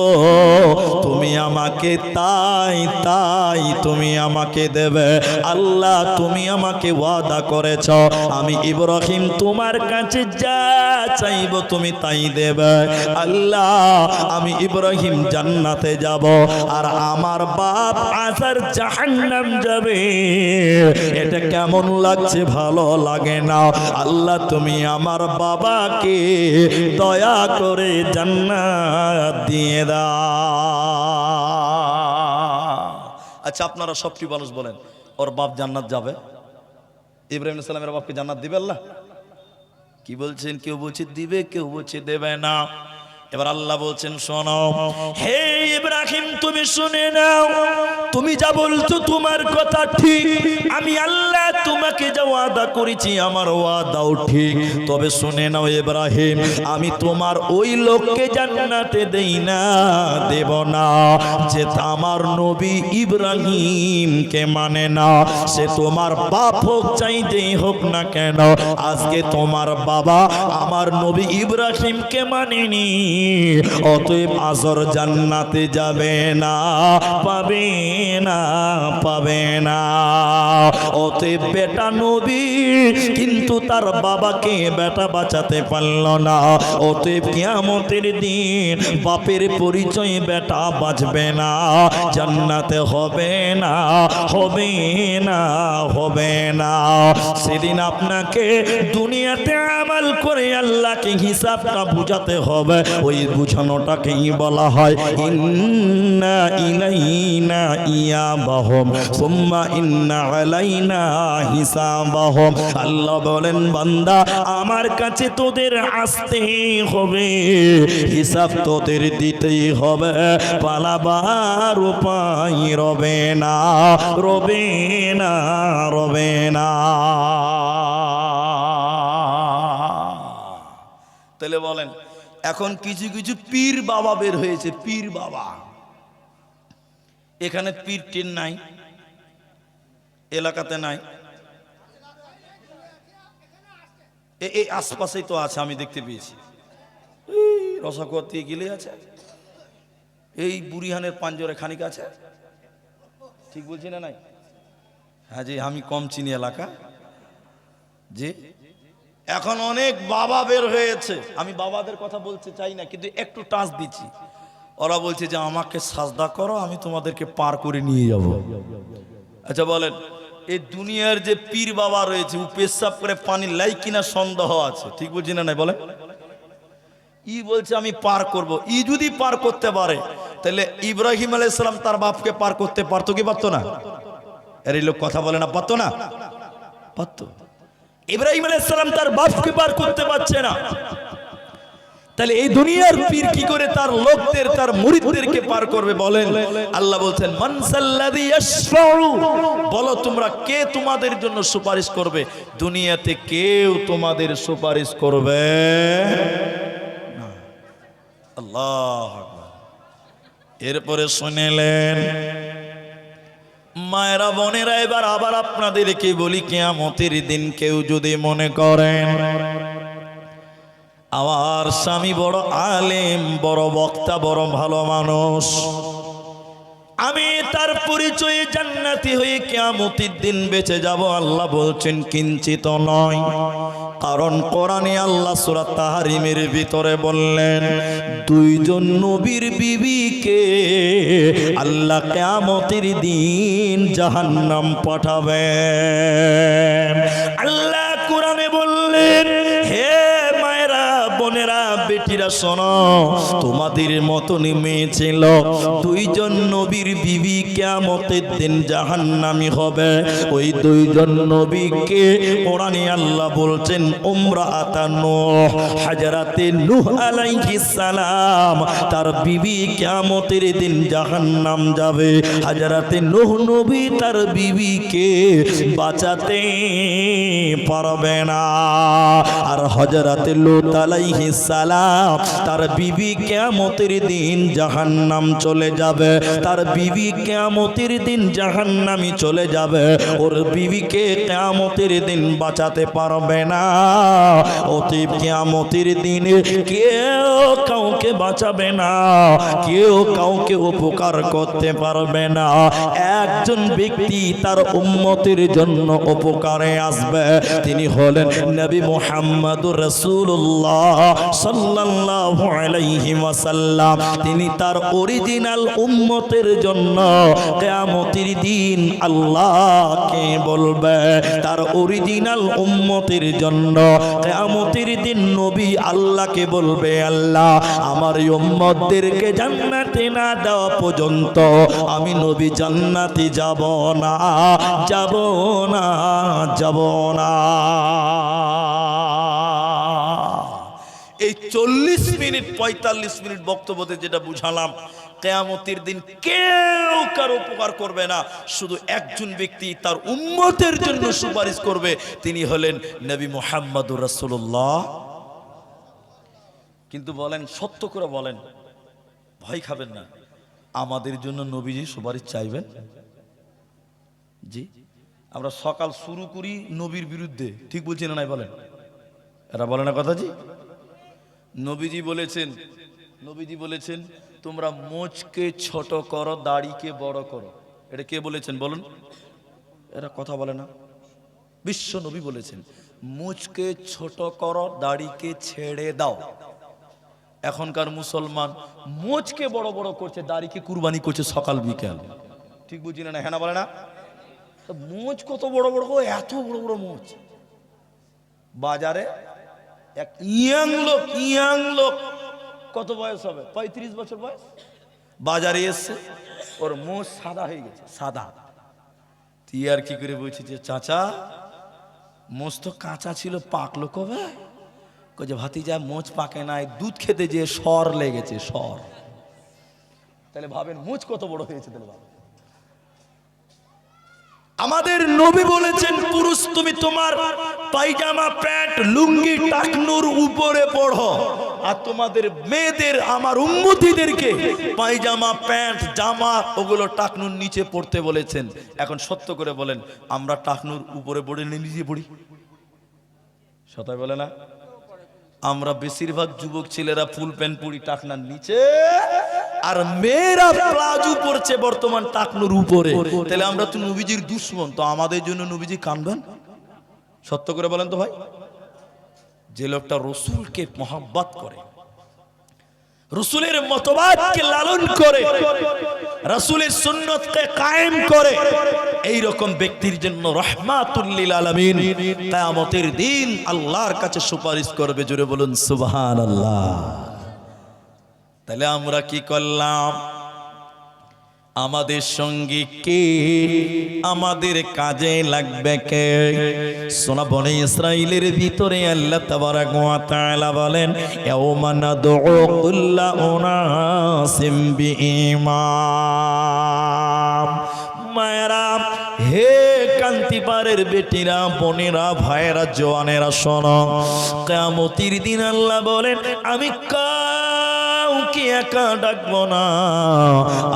তুমি আমাকে তাই তাই তুমি আমাকে দেবে। আল্লাহ তুমি আমাকে ওয়াদা করেছ আমি ইব্রাহিম তোমার কাছে যা চাইবো তুমি তাই দেবে। আল্লাহ আমি ইব্রাহিম জান্নাতে যাব আর আমার বাপ আসার জাহান্নাম যাবে, এটা কেমন লাগছে? ভালো লাগে না। আল্লাহ তুমি আমার বাবাকে দয়া করে জান্নাত দিয়ে দাও। আচ্ছা আপনারা সবটি মানুষ বলেন, ওর বাপ জান্নাত যাবে? ইব্রাহিম আলাইহিস সালামের বাপকে জান্নাত দিবে আল্লাহ? কি বলছেন? কেউ বলছে দিবে, কেউ বলছে দেবে না। এবার আল্লাহ বলছেন, শোনো হে ইব্রাহিম তুমি শুনে নাও, তুমি যা বলছো তোমার কথা ঠিক, আমি আল্লাহ তোমাকে যা ওয়াদা করেছি আমার ওয়াদাও ঠিক। তবে শুনে নাও ইব্রাহিম, আমি তোমার ওই লোককে জান্নাতে দেই না, দেব না যে আমার নবী ইব্রাহিমকে মানে না। সে তোমার বাপ হোক চাইতেই হোক না কেন, আজকে তোমার বাবা আমার নবী ইব্রাহিমকে মানেনি, অতএব আজর জান্নাতে যাবে না, পাবে না, পাবে না। অতএব বেটা নবী কিন্তু তার বাবাকে বেটা বাঁচাতে পারল না, অতএব কিয়ামতের দিন বাপের পরিচয় বেটা বাঁচবে না, জান্নাতে হবে না, হবে না, হবে না। সেদিন আপনাকে দুনিয়াতে আমাল করে আল্লাহকে হিসাবটা বুঝাতে হবে। ওই বুঝানোটাকেই বলা হয় ইন্না ইলাইনা ইয়াবাহুম সুম্মা ইন্না আলাইনা হিসাবাহুম। আল্লাহ বলেন বান্দা আমার কাছে তোদের আসতে হবে, হিসাব তোদের দিতেই হবে, পালাবার উপায় রবে না, রবে না, রবে না। তাহলে বলেন এখন কিছু কিছু পীর বাবা বের হয়েছে, পীর বাবা। এখানে পীর টির নাই, এলাকাতে নাই, এই আশপাশেই তো আছে, আমি দেখতে পেয়েছি। রসাকুয়ার থেকে গেলে আছে, এই বুড়িহানের পাঞ্জরে খানিক আছে, ঠিক বলছি না নাই? হ্যাঁ জি, আমি কম চিনি এলাকা জি। এখন অনেক বাবা বের হয়েছে, আমি বাবাদের কথা বলতে চাই না, কিন্তু একটু টাচ দিচ্ছি। ওরা বলছে যে আমাকে সাজদা করো, আমি তোমাদেরকে পার করে নিয়ে যাব। আচ্ছা বলেন, এই দুনিয়ার যে পীর বাবা রয়েছে ও পেশাব করে পানি লাই কিনা সন্দেহ আছে, ঠিক বলছি না নাই? বলেন ই বলছে আমি পার করব। ই যদি পার করতে পারে তাহলে ইব্রাহিম আলাইহিস সালাম তার বাপকে পার করতে পারতো কি পারতো না? এর এই লোক কথা বলে না, পারতো না? পারতো। ইব্রাহিম আলাইহিস সালাম তার বাপকে পার করতে পারছে না, তাহলে এই দুনিয়ার পীর কি করে তার লোকদের, তার মুরিদদেরকে পার করবে? বলেন আল্লাহ বলছেন মানসাল্লাযী ইয়াশফাউ, বলো তোমরা কে তোমাদের জন্য সুপারিশ করবে? দুনিয়াতে কেউ তোমাদের সুপারিশ করবে না। আল্লাহু আকবার। এরপরে শুনলেন মায়েরা বোনেরা, এবার আবার আপনাদেরকে বলি, কিয়ামতের দিন কেউ যদি মনে করেন আমার স্বামী বড় আলেম, বড় বক্তা, বড় ভালো মানুষ, আমি তার পরিচয়ে জান্নাতি হয়ে কিয়ামতের দিন বেঁচে যাব, আল্লাহ বলছেন কিঞ্চিত নয়। কারণ কোরআনে আল্লাহ সূরা তাহরিমের ভিতরে বললেন দুইজন নবীর বিবিকে আল্লাহ কিয়ামতের দিন জাহান্নাম পাঠাবেন। আল্লাহ কোরআনে বললেন হে মায়েরা বোনেরা বেটিরা শোনো, তোমাদের মতনই মেয়ে ছিল দুইজন নবীর বিবি কিয়ামতের দিন জাহান্নামী হবে। ওই দুইজন নবীকে কোরআনে আল্লাহ বলছেন উমরাআতান নূহ, হযরতে নূহ আলাইহিস সালাম তার বিবি কিয়ামতের দিন জাহান্নাম যাবে। হযরতে নূহ নবী তার বিবিকে বাঁচাতে পারবে না। আর হযরতে লূত আলাইহিস সালাম তার বিবি কিয়ামতের দিন জাহান্নাম চলে যাবে, তার বিবি কিয়ামতের দিন জাহান্নামী চলে যাবে, ওর বিবিকে কিয়ামতের দিন বাঁচাতে পারবে না। অতএব কিয়ামতের দিনে কেউ কাউকে বাঁচাবে না, কেউ কাউকে উপকার করতে পারবে না। একজন ব্যক্তি তার উম্মতের জন্য উপকারে আসবে, তিনি হলেন নবী মুহাম্মদুর রাসূলুল্লাহ সাল্লাল্লাহু আলাইহি ওয়াসাল্লাম। তিনি তার অরিজিনাল উম্মতের জন্য কিয়ামতের দিন আল্লাহকে বলবে, তার অরিজিনাল উম্মতের জন্য কিয়ামতের দিন নবী আল্লাহকে বলবে আল্লাহ আমার এই উম্মতদেরকে জান্নাতে না দেওয়া পর্যন্ত আমি নবী জান্নাতে যাব না, যাব না, যাব না। এই 40 মিনিট 45 মিনিট বক্তব্যতে যেটা বুঝালাম, কিয়ামতের দিন কেউ কারো উপকার করবে না, শুধু একজন ব্যক্তি তার উম্মতের জন্য সুপারিশ করবে, তিনি হলেন নবী মুহাম্মদুর রাসূলুল্লাহ। কিন্তু বলেন, সত্য করে বলেন, ভয় খাবেন না, আমাদের জন্য নবীজি সুপারিশ চাইবেন? জি, আমরা সকাল শুরু করি নবীর বিরুদ্ধে, ঠিক বলছি না নাই বলেন? এরা বলে না কথা জি? নবীজি বলেছেন তোমরা মোচকে ছোট করো, দাড়িকে বড় করো। এটা কে বলেছেন বলুন? এরা কথা বলে না। বিশ্ব নবী বলেছেন মোচকে ছোট করো, দাড়িকে ছেড়ে দাও। এখনকার মুসলমান মোচকে বড় বড় করছে, দাড়িকে কুরবানি করছে সকাল বিকাল, ঠিক বুঝি না? হ্যাঁ না বলে না? মোচ কত বড় বড়, এত বড় বড় মোচ। বাজারে এক ইয়াং লোক, কত বয়স হবে, 35 বছর বয়স, বাজারে এসছে, ওর মোচ সাদা হয়ে গেছে, সাদা। তুই আর কি করে বলছি যে চাচা মোচ তো কাঁচা ছিল, পাকলো কবে? যে ভাতিজা মোচ পাকে নাই, দুধ খেতে যে সর লেগেছে, সর। তাহলে ভাবেন মোচ কত বড় হয়েছে। তাহলে ভাবেন, আমাদের নবী বলেছেন পুরুষ তুমি তোমার পায়জামা প্যান্ট লুঙ্গি টাকনুর উপরে পড়ো, আর তোমাদের মেয়েদের আমার উম্মতিদেরকে পায়জামা প্যান্ট জামা ওগুলো টাকনুর নিচে পড়তে বলেছেন। এখন সত্য করে বলেন, আমরা টাকনুর উপরে পড়ে নিচে পড়ি? সতাই বলে না? আমরা বেশিরভাগ যুবক ছেলেরা ফুল প্যান্ট পরি টাকনার নিচে, আর মেয়েরা প্লাজো পরছে বর্তমান টাকনুর উপরে। তাহলে আমরা তো নবীজির দুশমন, তো আমাদের জন্য নবীজি কাঁদবেন? সত্য করে বলেন তো ভাই। যে লোকটা রসুলকে মহব্বত করে, রসুলের মতবাদকে লালন করে, রসুলের সুন্নতকে কায়েম করে, এই রকম ব্যক্তির জন্য রাহমাতুল লিল আলামিন কিয়ামতের দিন আল্লাহর কাছে সুপারিশ করবে। জোরে বলুন সুবহানাল্লাহ। তাহলে আমরা কি করলাম? আমাদের সঙ্গে কে, আমাদের কাজে লাগবে কে? সোনা বনে ইসরাইলের ভিতরে আল্লাহ তাবারাক ওয়া তাআলা বলেন ইয়াউমা নাদউ কুল্লা উনাসিম বিইমাম। মায়েরা, হে কান্তিপাড়ের বেটিরা, বোনেরা, ভাইয়েরা, জওয়ানেরা, শোনো, কিয়ামতের দিন আল্লাহ বলেন আমি কাউকে একা ডাকবো না,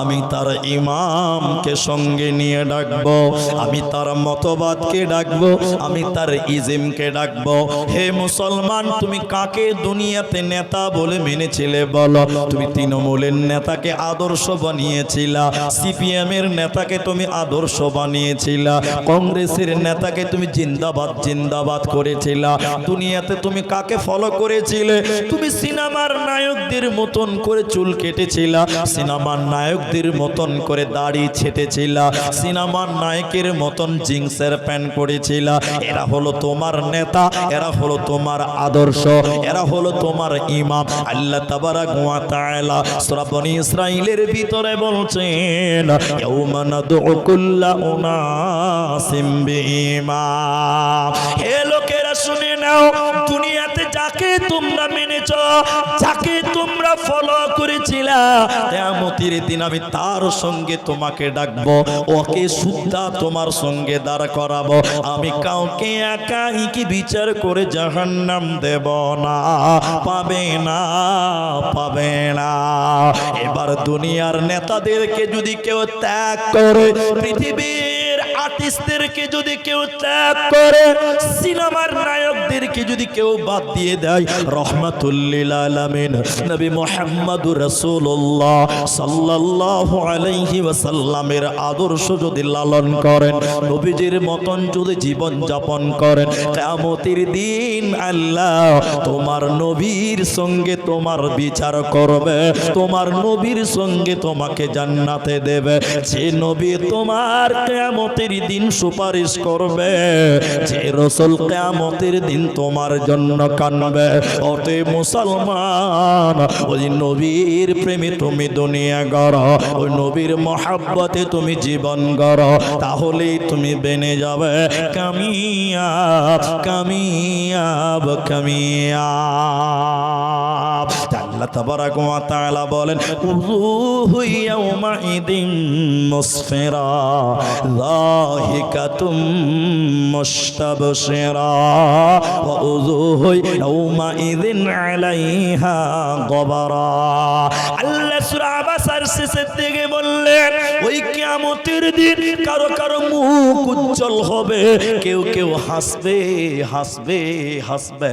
আমি তার ইমামকে সঙ্গে নিয়ে ডাকবো, আমি তার মতবাদকে ডাকবো, আমি তার ইজমকে ডাকবো। হে মুসলমান, তুমি কাকে দুনিয়াতে নেতা বলে মেনেছিলে বলো? তুমি তৃণমূলের নেতাকে আদর্শ বানিয়েছিলা, সিপিএম এর নেতাকে তুমি আদর্শ বানিয়েছিলা, কংগ্রেসের নেতাকে তুমি জিন্দাবাদ জিন্দাবাদ করেছিলা। দুনিয়াতে তুমি কাকে ফলো করেছিলে? তুমি সিনেমার নায়কদের মতন করে চুল কেটেছিলা, সিনেমার নায়কদের মতন করে দাড়ি ছেটেছিলা, সিনেমার নায়কের মতন জিন্সের প্যান্ট পরেছিলা। এরা হলো তোমার নেতা, এরা হলো তোমার আদর্শ, এরা হলো তোমার ইমাম। আল্লাহ তাবারাক ওয়া তাআলা সূরা বনী ইসরাইলের ভিতরে বলছেন ইয়াউমা নাদউ কুল্লা উনাসিম বিইমাম। হে লোকেরা শুনে নাও, দুনিয়াতে যাকে তোমরা মেনেছো, যাকে তোমরা ফলো করেছিলা, কিয়ামতের দিন আমি তার সঙ্গে তোমাকে ডাকবো, ওকে সুদ্ধা তোমার সঙ্গে দাঁড় করাবো। আমি কাউকে একাই কি বিচার করে জাহান্নাম দেব না, পাবে না, পাবে না। এবার দুনিয়ার নেতাদেরকে যদি কেউ ত্যাগ করে, পৃথিবীর আর্টিস্টদেরকে যদি কেউ ত্যাগ করে, সিনেমার নায়কদেরকে যদি কেউ বাদ দিয়ে দেয়, রাহমাতুল লিল আলামিন নবী মুহাম্মদুর রাসূলুল্লাহ সাল্লাল্লাহু আলাইহি ওয়াসাল্লামের আদর্শ যদি লালন করেন, নবীজির মতন যদি জীবন যাপন করেন, কিয়ামতের দিন আল্লাহ তোমার নবীর সঙ্গে তোমার বিচার করবে, তোমার নবীর সঙ্গে তোমাকে জান্নাতে দেবে। যে নবী তোমার কিয়ামতের দিন সুপারিশ করবে, যে রাসূল কিয়ামতের দিন তোমার জন্য কাঁদবে। ওতে মুসলমান, ওই নবীর প্রেমে তুমি দুনিয়া গড়ো, ওই নবীর মহব্বতে তুমি জীবন গড়ো, তাহলেই তুমি বেনে যাবে কামিয়াব, কামিয়াব, কামিয়াব। আল্লাহ তাবারাকা ওয়া তাআলা বলেন উযুহু ইয়াউমাইদিন মুসফিরা যাহিকাতুম মুস্তাবশিরা ওয়া উযুহু ইয়াউমাইদিন আলাইহা গবারা। আল্লাহ সূরা আবাসার শেষের দিকে বললেন ওই কিয়ামতের দিন কারো কারো মুখ উজ্জ্বল হবে, কেউ কেউ হাসবে হাসবে হাসবে।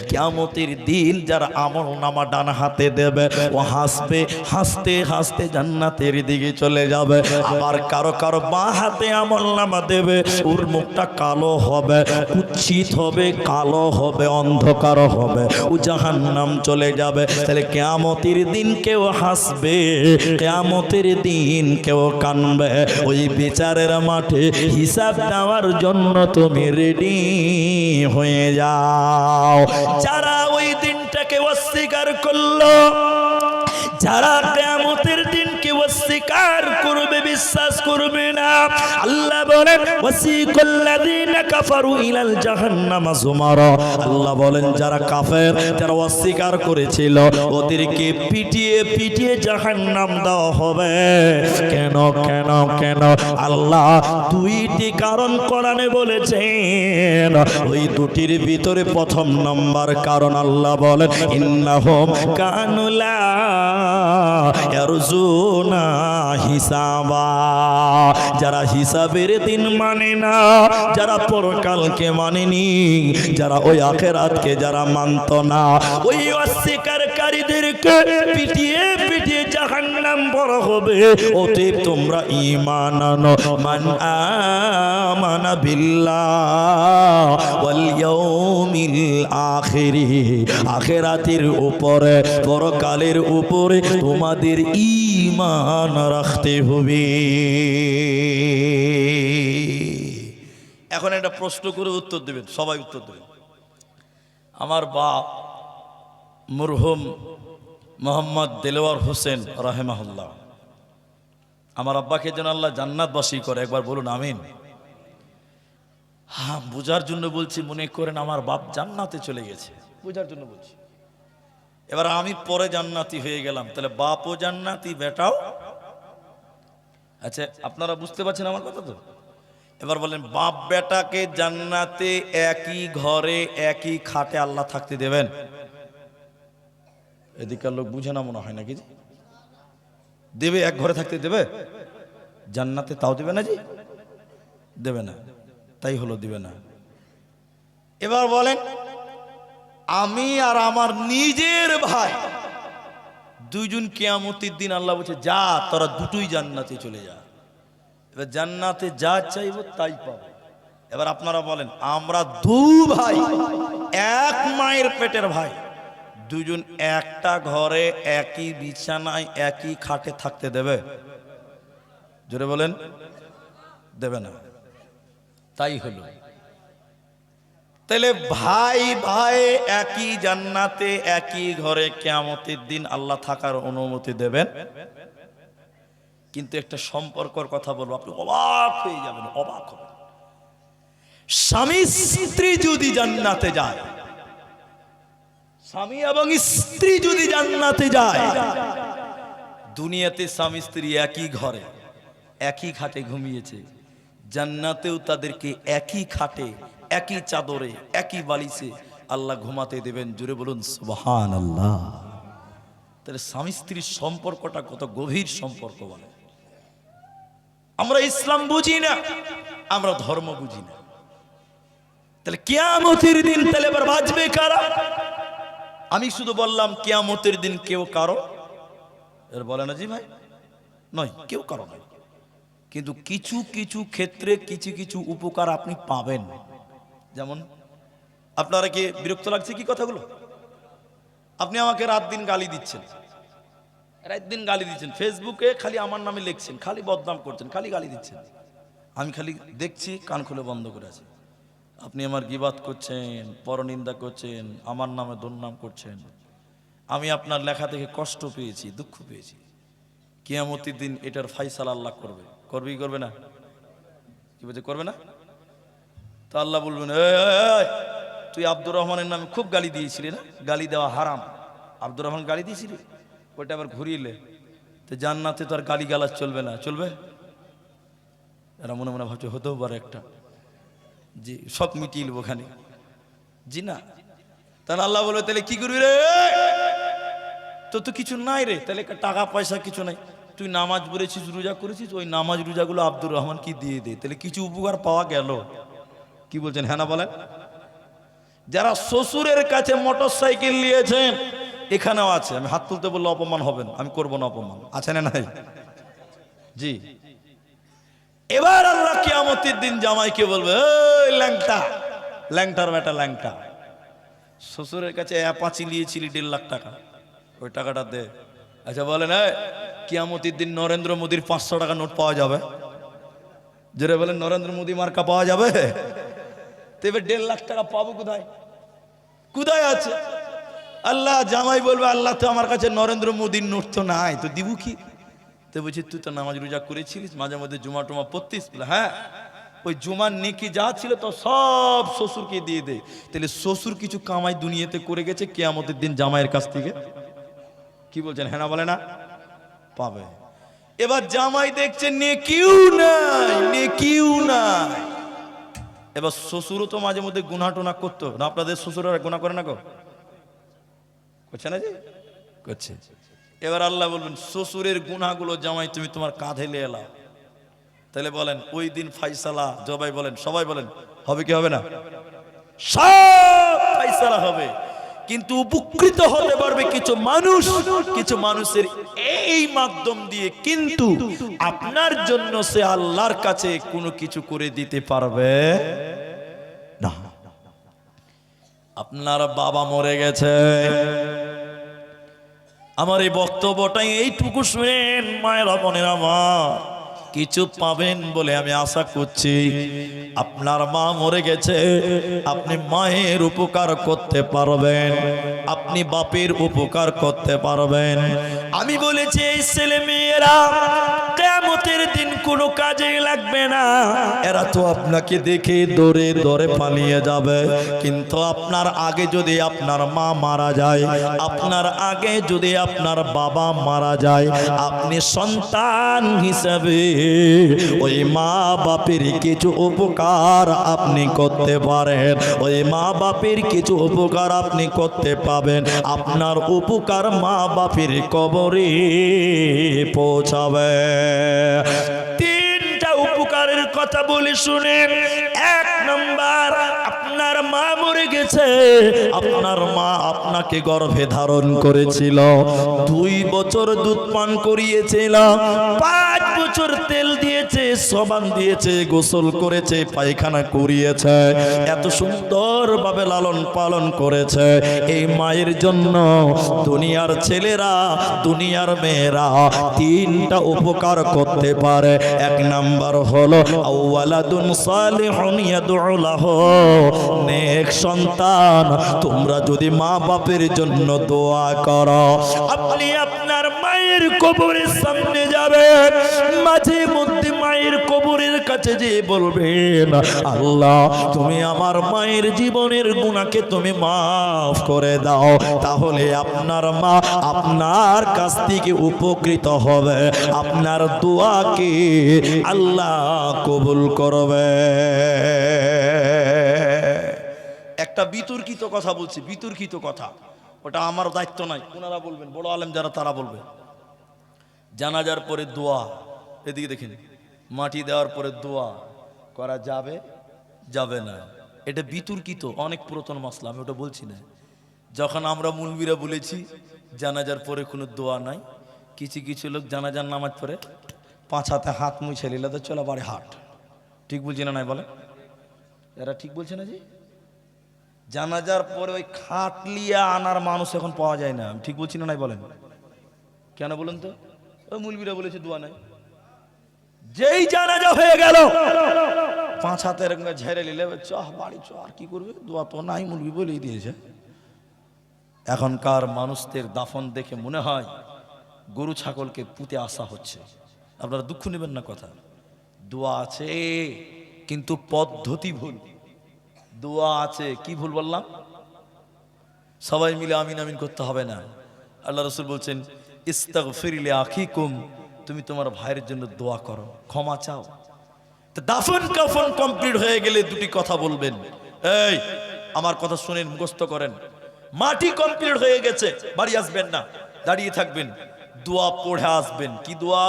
কিয়ামতের দিন যারা আমল নামা ডান হাতে দেবে ও হাসবে, হাসতে হাসতে জান্নাতের দিকে চলে যাবে। আবার কারো কারো বাঁ হাতে আমল নামা দেবে, ওর মুখটা কালো হবে, কুৎসিত হবে, কালো হবে, অন্ধকার হবে, ও জাহান্নাম চলে যাবে। তাহলে কিয়ামতের দিন কেউ হাসবে, কিয়ামতের দিন কেউ কানবে। ওই বিচারের মাঠে হিসাব দেওয়ার জন্য তুমি রেডি হয়ে যাও। যারা ওই দিনটাকে অস্বীকার করলো, যারা কিয়ামতের দিনকে অস্বীকার করবে, বিশ্বাস করবে না, আল্লাহ বলেন ওয়াসিকাল্লাযীনা কাফারু ইলাল জাহান্নামা যুমারা। আল্লাহ বলেন যারা কাফের, যারা অস্বীকার করেছিল, ওদেরকে পিটিয়ে পিটিয়ে জাহান্নাম দেওয়া হবে। কেন কেন কেন? আল্লাহ দুইটি কারণ কোরআনে বলেছেন। ওই দুটির ভিতরে প্রথম নাম্বার কারণ আল্লাহ বলেন ইন্নাহুম কানু লা ইয়ারজুনা হিসাবা। যারা হিসাবের দিন মানে না, যারা পরকালকে মানেনি, যারা ওই আখিরাতকে যারা মানত না, ওই অস্বীকারীদেরকে পিটিয়ে পিটিয়ে জাহান্নাম বড় হবে। অতএব তোমরা ঈমান আনো। মান আমানা বিল্লাহ ওয়াল ইয়াউমিল আখির। আখিরাতের উপরে, পরকালের উপরে তোমাদের ঈমান রাখতে হবে। এখন একটা প্রশ্ন করে উত্তর দেবেন, সবাই উত্তর দেবেন। আমার বাপ মরহুম মোহাম্মদ দেলোয়ার হোসেন রাহেমাহুল্লাহ, আমার আব্বাকে যেন আল্লাহ জান্নাতবাসী করে, একবার বলুন আমিন। হ্যাঁ, বোঝার জন্য বলছি, মনে করেন আমার বাপ জান্নাতে চলে গেছে, বোঝার জন্য বলছি। এবার আমি পরে জান্নাতি হয়ে গেলাম, তাহলে বাপও জান্নাতি, বেটাও। আচ্ছা, আপনারা বুঝতে পারছেন আমার কথা তো? এবার বলেন, বাপ বেটাকে জান্নাতে একই ঘরে একই খাটে আল্লাহ থাকতে দেবেন? এদিকার লোক বুঝে না মনে হয় নাকি? দেবে? এক ঘরে থাকতে দেবে জান্নাতে? তাও দেবে না জি, দেবে না। তাই হলো, দিবে না। এবার বলেন, আমি আর আমার নিজের ভাই দুইজন কিয়ামতের দিন আল্লাহ বলছে যা তোরা দুটোই জান্নাতে চলে যা। এবার জান্নাতে যা চাইবো তাই পাবো। এবার আপনারা বলেন, আমরা দু ভাই, এক মায়ের পেটের ভাই, দুজন একটা ঘরে একই বিছানায় একই খাটে থাকতে দেবে? জোরে বলেন, দেবে না। তাই হলো। তাহলে ভাই ভাই একই জান্নাতে একই ঘরে কিয়ামতের দিন আল্লাহ থাকার অনুমতি দেবেন। কিন্তু একটা সম্পর্কের কথা বলবো, আপনি অবাক হয়ে যাবেন, অবাক হবেন। স্বামী স্ত্রী যদি জান্নাতে যায়, স্বামী এবং স্ত্রী যদি জান্নাতে যায়, দুনিয়াতে স্বামী স্ত্রী একই ঘরে একই খাটে ঘুমিয়েছে, জান্নাতেও তাদেরকে একই খাটে একই চাদরে একই বালিশে আল্লাহ ঘুমাতে দেবেন। জুড়ে বলুন সুবহানাল্লাহ। তাহলে স্বামী স্ত্রীর সম্পর্কটা কত গভীর সম্পর্ক বলে। আমরা ইসলাম বুঝি না, আমরা ধর্ম বুঝি না। তাহলে কিয়ামতের দিন তাহলে এবার বাঁচবে কারা? আমি শুধু বললাম কিয়ামতের দিন কেউ কারো এর বলে না জি ভাই, নয়, কেউ কারো নয়। কিন্তু কিছু কিছু ক্ষেত্রে কিছু কিছু উপকার আপনি পাবেন। যেমন, আপনারা কি বিরক্ত লাগছে কি কথাগুলো? আপনি আমাকে রাত দিন গালি দিচ্ছেন, ফেসবুকে খালি আমার নামে লিখছেন, খালি বদনাম করছেন, খালি গালি দিচ্ছেন। আমি খালি দেখছি, কান খুলে বন্ধ করে আছি। আপনি আমার গীবাত করছেন, পরনিন্দা করছেন, আমার নামে দুর্নাম করছেন। আমি আপনার লেখা থেকে কষ্ট পেয়েছি, দুঃখ পেয়েছি। কিয়ামতের দিন এটার ফায়সালা আল্লাহ করবে। করবে কি করবে না? কি বলছে, করবে না? তো আল্লাহ বলবেন, তুই আব্দুর রহমানের নামে খুব গালি দিয়েছিলি না, গালি দেওয়া হারাম, আব্দুর রহমান গালি দিয়েছিলি, ওইটা আবার ঘুরিয়ে তো জান্নাতে তো আর গালি গালাজ চলবে না, চলবে? এরা মনে মনে ভাবছে হতেও পারে একটা, জি সব মিটিয়ে নেবো ওখানে, জি না। তাহলে আল্লাহ বলে তাহলে কি করবি রে, তোর তো কিছু নাই রে, তাহলে টাকা পয়সা কিছু নাই, তুই নামাজ পড়েছিস রোজা করেছিস, ওই নামাজ রোজাগুলো আব্দুর রহমান কি দিয়ে দে, তাহলে কিছু উপকার পাওয়া গেল। কি বলছেন হ্যাঁ না বলেন? যারা শ্বশুরের কাছে মোটর সাইকেল নিয়েছেন এখানেও আছে, আমি হাত তুলতে বললে অপমান হবেন, আমি করবো না অপমান, আছে না নাই? জি। এবার আল্লাহ কিয়ামতের দিন জামাইকে বলবে, এই ল্যাংটা, ল্যাংটার বেটা ল্যাংটা, শ্বশুরের কাছে অ্যাপাচি নিয়েছিলি 1.5 লাখ টাকা, ওই টাকাটা দে। আচ্ছা বলেন, কিয়ামতের দিন নরেন্দ্র মোদীর 500 টাকা নোট পাওয়া যাবে? জোরে বলেন, নরেন্দ্র মোদী মার্কা পাওয়া যাবে? তো এবার 1.5 লাখ টাকা পাবো কোথায়, কোথায় আছে? আল্লাহ জামাই বলবে, আল্লাহ তো আমার কাছে নরেন্দ্র মোদীর নোট তো নাই, তো দিব কি? তো বলছি তুই তো নামাজ রোজা করেছিলিস, মাঝে মধ্যে জুমা টুমা পড়তিস, হ্যাঁ, ওই জুমার নেকি যা ছিল তো সব শ্বশুরকে দিয়ে দে। তাহলে শ্বশুর কিছু কামাই দুনিয়াতে করে গেছে, কিয়ামতের দিন জামাইয়ের কাছ থেকে কি বলছেন হ্যাঁ না বলে না, পাবে। এবার জামাই দেখছে নেকিও নাই, নেকিও নাই। এবার শ্বশুরও তো মাঝে মধ্যে গুনাহ টোনা করতো না, আপনাদের শ্বশুররা গুনাহ করে না গো, করছে না? যে করছে। এবার আল্লাহ বলবেন শ্বশুরের গুনাহগুলো জামাই তুমি তোমার কাঁধে নিয়ে এলাও। তাহলে বলেন ওই দিন ফাইসালা, জবাই বলেন, সবাই বলেন, হবে কি হবে না? সব ফাইসালা হবে, কিন্তু উপকৃত হতে পারবে কিছু মানুষ, কিছু মানুষের এই মাধ্যম দিয়ে, কিন্তু আপনার জন্য সে আল্লাহর কাছে কোনো কিছু করে দিতে পারবে না। আপনার বাবা মরে গেছে, আমার এই বক্তব্যটাই এইটুকু শুনেন মায়েরা বোনেরা, আমার কিছু পাবেন বলে আমি আশা করছি। আপনার মা মরে গেছে, আপনি মায়ের উপকার করতে পারবেন, আপনি বাপের উপকার করতে পারবেন। আমি বলেছি এই ছেলে মেয়েরা কিয়ামতের দিন কোনো কাজে লাগবে না, এরা তো আপনাকে দেখে দৌড়ে দৌড়ে পালিয়ে যাবে, কিন্তু আপনার আগে যদি আপনার মা মারা যায়, আপনার আগে যদি আপনার বাবা মারা যায়, আপনি সন্তান হিসেবে ওই মা বাপের কিছু উপকার আপনি করতে পারেন, ওই মা বাপের কিছু উপকার আপনি করতে পাবেন, আপনার উপকার মা বাপের কবরে পৌঁছাবে। তিনটা উপকারের কথা বলে শুনেন। 1 নাম্বার, আপনার মা মরে গেছে, আপনার মা আপনাকে গর্ভে ধারণ করেছিল, 2 বছর দুধ পান করিয়েছিল, 5 বছর তেল দিয়েছে, সাবান দিয়েছে, গোসল করেছে, পায়খানা করিয়েছে, এত সুন্দর ভাবে লালন পালন করেছে। এই মায়ের জন্য দুনিয়ার ছেলেরা, দুনিয়ার মেয়েরা 3টা উপকার করতে পারে। 1 নাম্বার হলো আওয়ালাদুন সালিহুন ইয়াদউ লাহু, নেক সন্তান। তোমরা যদি মা বাপের জন্য দোয়া করো, আপনি আপনার মায়ের কবরের সামনে যাবেন, মাঝে মধ্যে মায়ের কবরের কাছে যে বলবেন, আল্লাহ তুমি আমার মায়ের জীবনের গুনাহকে তুমি মাফ করে দাও, তাহলে আপনার মা আপনার কাছ থেকে উপকৃত হবে, আপনার দোয়াকে আল্লাহ কবুল করবে। একটা বিতর্কিত কথা বলছি, বিতর্কিত কথা, ওটা আমার দায়িত্ব নাই, ওনারা বলবেন, বড় আলেম যারা তারা বলবে। জানাজার পরে দোয়া, এদিকে দেখেন, মাটি দেওয়ার পরে দোয়া করা যাবে যাবে না, এটা বিতর্কিত, অনেক পুরাতন মাসলা, আমি ওটা বলছি না। যখন আমরা মুলবিরা বলেছি জানাজার পরে কোনো দোয়া নাই, কিছু কিছু লোক জানাজার নামাজ পড়ে 5 হাতে হাত মুছে নিলে তো চলো বাড়ি হাট, ঠিক বলছি না নাই বলে? এরা ঠিক বলছে না? যে জানাজার পরে ওই খাটলিয়া আনার মানুষ এখন পাওয়া যায় না, ঠিক বলছি না নাই বলেন? কেন বলেন তো? ওই মুলবিরা বলেছে দোয়া নাই, যেই জানাজা হয়ে গেল 5 হাতে এরকম ঝেড়ে নিলে চ বাড়ি চ, আর কি করবে, দোয়া তো নাই, মুলবি বলেই দিয়েছে। এখনকার মানুষদের দাফন দেখে মনে হয় গরু ছাগলকে পুঁতে আসা হচ্ছে। আপনারা দুঃখ নেবেন না, কথা দোয়া আছে কিন্তু পদ্ধতি ভুল। দোয়া আছে, কি ভুল বললাম? সবাই মিলে আমিন আমিন করতে হবে না, আল্লাহ রাসূল বলছেন ইস্তাগফির লিআখিকুম, তুমি তোমার ভাইয়ের জন্য দোয়া করো, ক্ষমা চাও। তো দাফন কাফন কমপ্লিট হয়ে গেলে দুটি কথা বলবেন, এই আমার কথা শুনেন, মুখস্থ করেন। মাটি কমপ্লিট হয়ে গেছে, বাড়ি আসবেন না, দাঁড়িয়ে থাকবেন, দোয়া পড়ে আসবেন। কি দোয়া?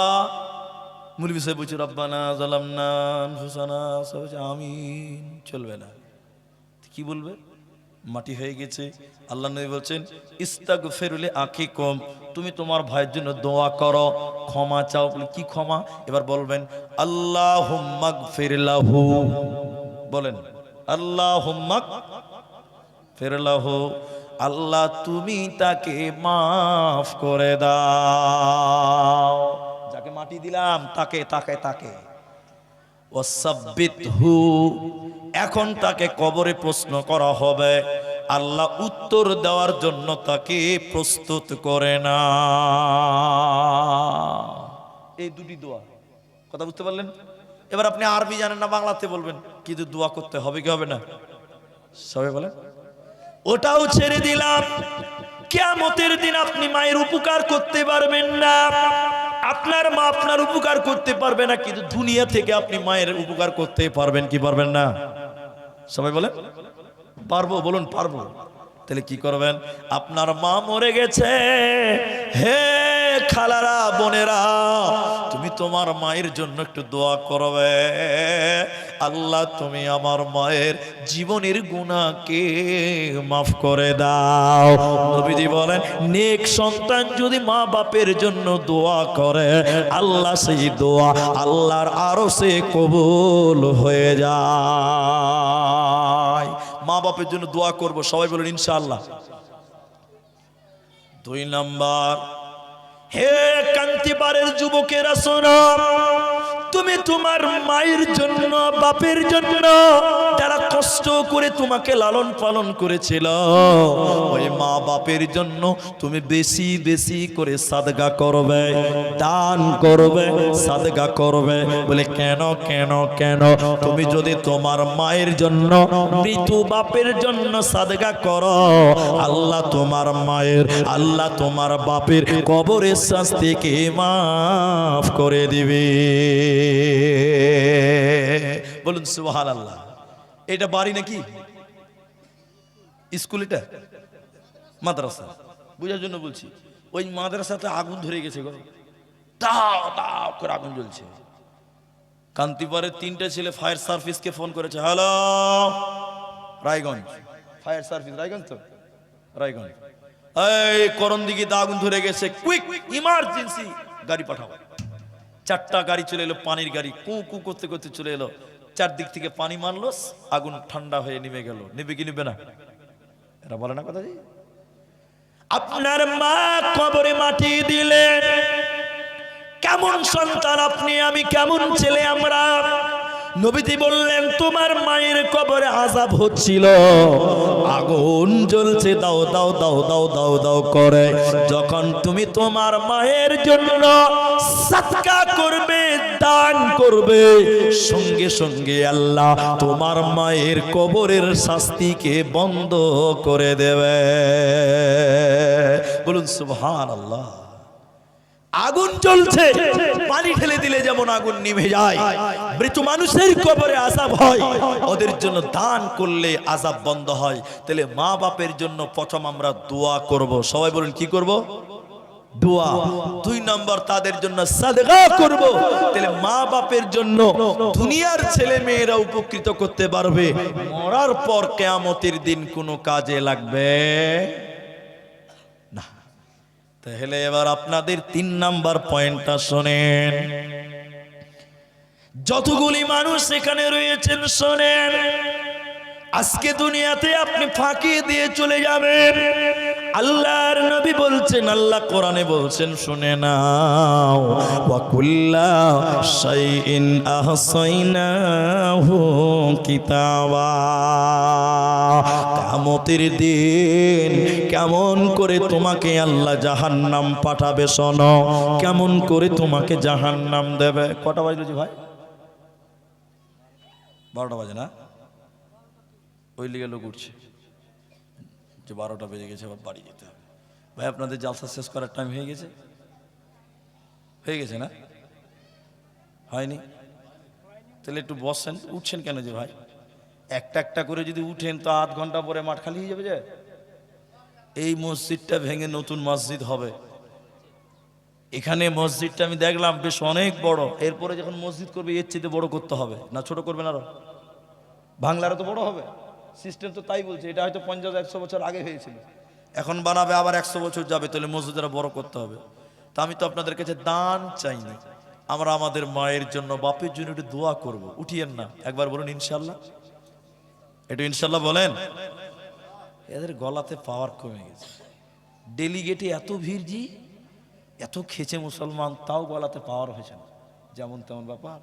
মুরব্বি সাহেব বলছে রব্বানা যালামনা আনফুসানা, সব বলছে আমিন, চলবে না। কি বলবে? মাটি হয়ে গেছে। আল্লাহ নবী বলছেন ইস্তাগফির লিআখিকুম, তুমি তোমার ভাইয়ের জন্য দোয়া করো, ক্ষমা চাও। বলে কি ক্ষমা? এবার বলবেন আল্লাহুম্মা গফির লাহু, বলেন আল্লাহুম্মা গফির লাহু, আল্লাহ তুমি তাকে মাফ করে দাও। যাকে মাটি দিলাম তাকে তাকে তাকে ওয়াসাব্বিতহু, এখন তাকে কবরে প্রশ্ন করা হবে, আল্লাহ উত্তর দেওয়ার জন্য তাকে প্রস্তুত করে না। এই দুটি দোয়া, কথা বুঝতে পারলেন? এবার আপনি আরবি জানেন না, বাংলাতে বলবেন, কিন্তু দোয়া করতে হবে কি হবে না? সবাই বলেন। ওটাও ছেড়ে দিলাম, কিয়ামতের দিন আপনি মায়ের উপকার করতে পারবেন না, আপনার মা আপনার উপকার করতে পারবে না, কিন্তু দুনিয়া থেকে আপনি মায়ের উপকার করতে পারবেন কি পারবেন না? সবাই বলেন পারবো, বলুন পারবো। তাহলে কি করবেন? আপনার মা মরে গেছে, হে খালারা বোনেরা, তুমি তোমার মায়ের জন্য একটু দোয়া করবে, আল্লাহ তুমি আমার মায়ের জীবনের গুনাহকে মাফ করে দাও। নবীজি বলেন নেক সন্তান যদি মা বাপের জন্য দোয়া করে, আল্লাহ সেই দোয়া আল্লাহর আরশে কবুল হয়ে যায়। মা বাপের জন্য দোয়া করব, সবাই বলুন ইনশাআল্লাহ। 2 নাম্বার, হে কান্তিপাড়ের যুবকেরা শোনো, তুমি তোমার মায়ের জন্য বাপের জন্য যারা কষ্ট করে তোমাকে লালন পালন করেছিল, ওই মা বাপের জন্য তুমি বেশি বেশি করে সাদগা করবে, দান করবে, সাদগা করবে। বলে কেন কেন কেন? তুমি যদি তোমার মায়ের জন্য, মৃত বাপের জন্য সাদগা করো, আল্লাহ তোমার মায়ের, আল্লাহ তোমার বাপের কবরের শাস্তিকে মাফ করে দিবে। বলুন সুবহানাল্লাহ। এটা বাড়ি নাকি স্কুল? এটা মাদ্রাসা, বুঝার জন্য বলছি। ওই মাদ্রাসাতে আগুন ধরে গেছে গো, দাও দাও করে আগুন জ্বলছে। কান্তিপাড়ের 3টে ছেলে ফায়ার সার্ভিসকে ফোন করেছে, hello Raiganj fire service, Raiganj তো, রায়গঞ্জ, এই করণদিঘিতে আগুন ধরে গেছে, কুইক ইমার্জেন্সি গাড়ি পাঠাও। 4টা গাড়ি চলে এলো, পানির গাড়ি, কু কু করতে করতে চলে এলো, চারদিক থেকে পানি মারলো, আগুন ঠান্ডা হয়ে নেমে গেল। নেবে কি নেবে না? এরা বলে না কথা। আপনার মা কবরে মাটি দিলেন, কেমন সন্তান আপনি, আমি কেমন ছেলে আমরা। নবীজি বললেন তোমার মায়ের কবরে আযাব হচ্ছিল, আগুন জ্বলছে, দাও দাও দাও দাও দাও দাও করে। যখন তুমি তোমার মায়ের জন্য সাদকা করবে, দান করবে, সঙ্গে সঙ্গে আল্লাহ তোমার মায়ের কবরের শাস্তিকে বন্ধ করে দেবে। বলুন সুবহানাল্লাহ। আগুন জ্বলছে, পানি ঢেলে দিলে যেমন আগুন নিভে যায়, মৃত মানুষের কবরে আযাব হয়, ওদের জন্য দান করলে আযাব বন্ধ হয়। তাহলে মা বাপের জন্য প্রথম আমরা দোয়া করব, সবাই বলুন কি করব? দোয়া। 2 নম্বর তাদের জন্য সাদকা করব। তাহলে মা বাপের জন্য দুনিয়ার ছেলে মেয়েরা উপকৃত করতে পারবে, মরার পর কিয়ামতের দিন কোনো কাজে লাগবে না। তাহলে এবার আপনাদের 3 নাম্বার পয়েন্টটা শোনেন। যতগুলি মানুষ এখানে রয়েছেন শোনেন, আজকে দুনিয়াতে আপনি ফাঁকি দিয়ে চলে যাবেন। আল্লাহর নবী বলছেন, আল্লাহ কোরআনে বলছেন, শুনে নাও, ওয়া কুল্লা শাইইন আহসাইনাহু কিতাবা। কিয়ামতের দিন কেমন করে তোমাকে আল্লাহ জাহান্নাম পাঠাবে শোনো, কেমন করে তোমাকে জাহান্নাম দেবে। কটা বাজলো জি ভাই? 12টা বাজে না? ওই লিগে লোক উঠছে যে 12টা বেজে গেছে, আবার বাড়ি যেতে হবে। ভাই আপনাদের জালসা শেষ করার টাইম হয়ে গেছে? হয়ে গেছে না? হয়নি? তাহলে একটু বসেন, উঠছেন কেন যে ভাই? একটা একটা করে যদি উঠেন তো আধ ঘন্টা পরে মাঠ খালি হয়ে যাবে যে। এই মসজিদটা ভেঙে নতুন মসজিদ হবে। এখানে মসজিদটা আমি দেখলাম বেশ অনেক বড়। এরপরে যখন মসজিদ করবে এর চেয়ে বড় করতে হবে, না ছোট করবেন আরো? বাংলারও তো বড় হবে, সিস্টেম তো তাই বলছে। এটা হয়তো 50-100 বছর আগে হয়েছিল, এখন বানাবে আবার 100 বছর যাবে, তাহলে মসজিদটা বড় করতে হবে। তা আমি তো আপনাদের কাছে দান চাইনি, আমরা আমাদের মায়ের জন্য বাপের জন্য একটু দোয়া করব। উঠিয়েন না, একবার বলুন ইনশাল্লাহ। একটু ইনশাল্লাহ বলেন। এদের গলাতে পাওয়ার কমে গেছে। ডেলিগেটে এত ভিড় জি, এত খেচে মুসলমান, তাও গলাতে পাওয়ার হয়েছে না, যেমন তেমন ব্যাপার।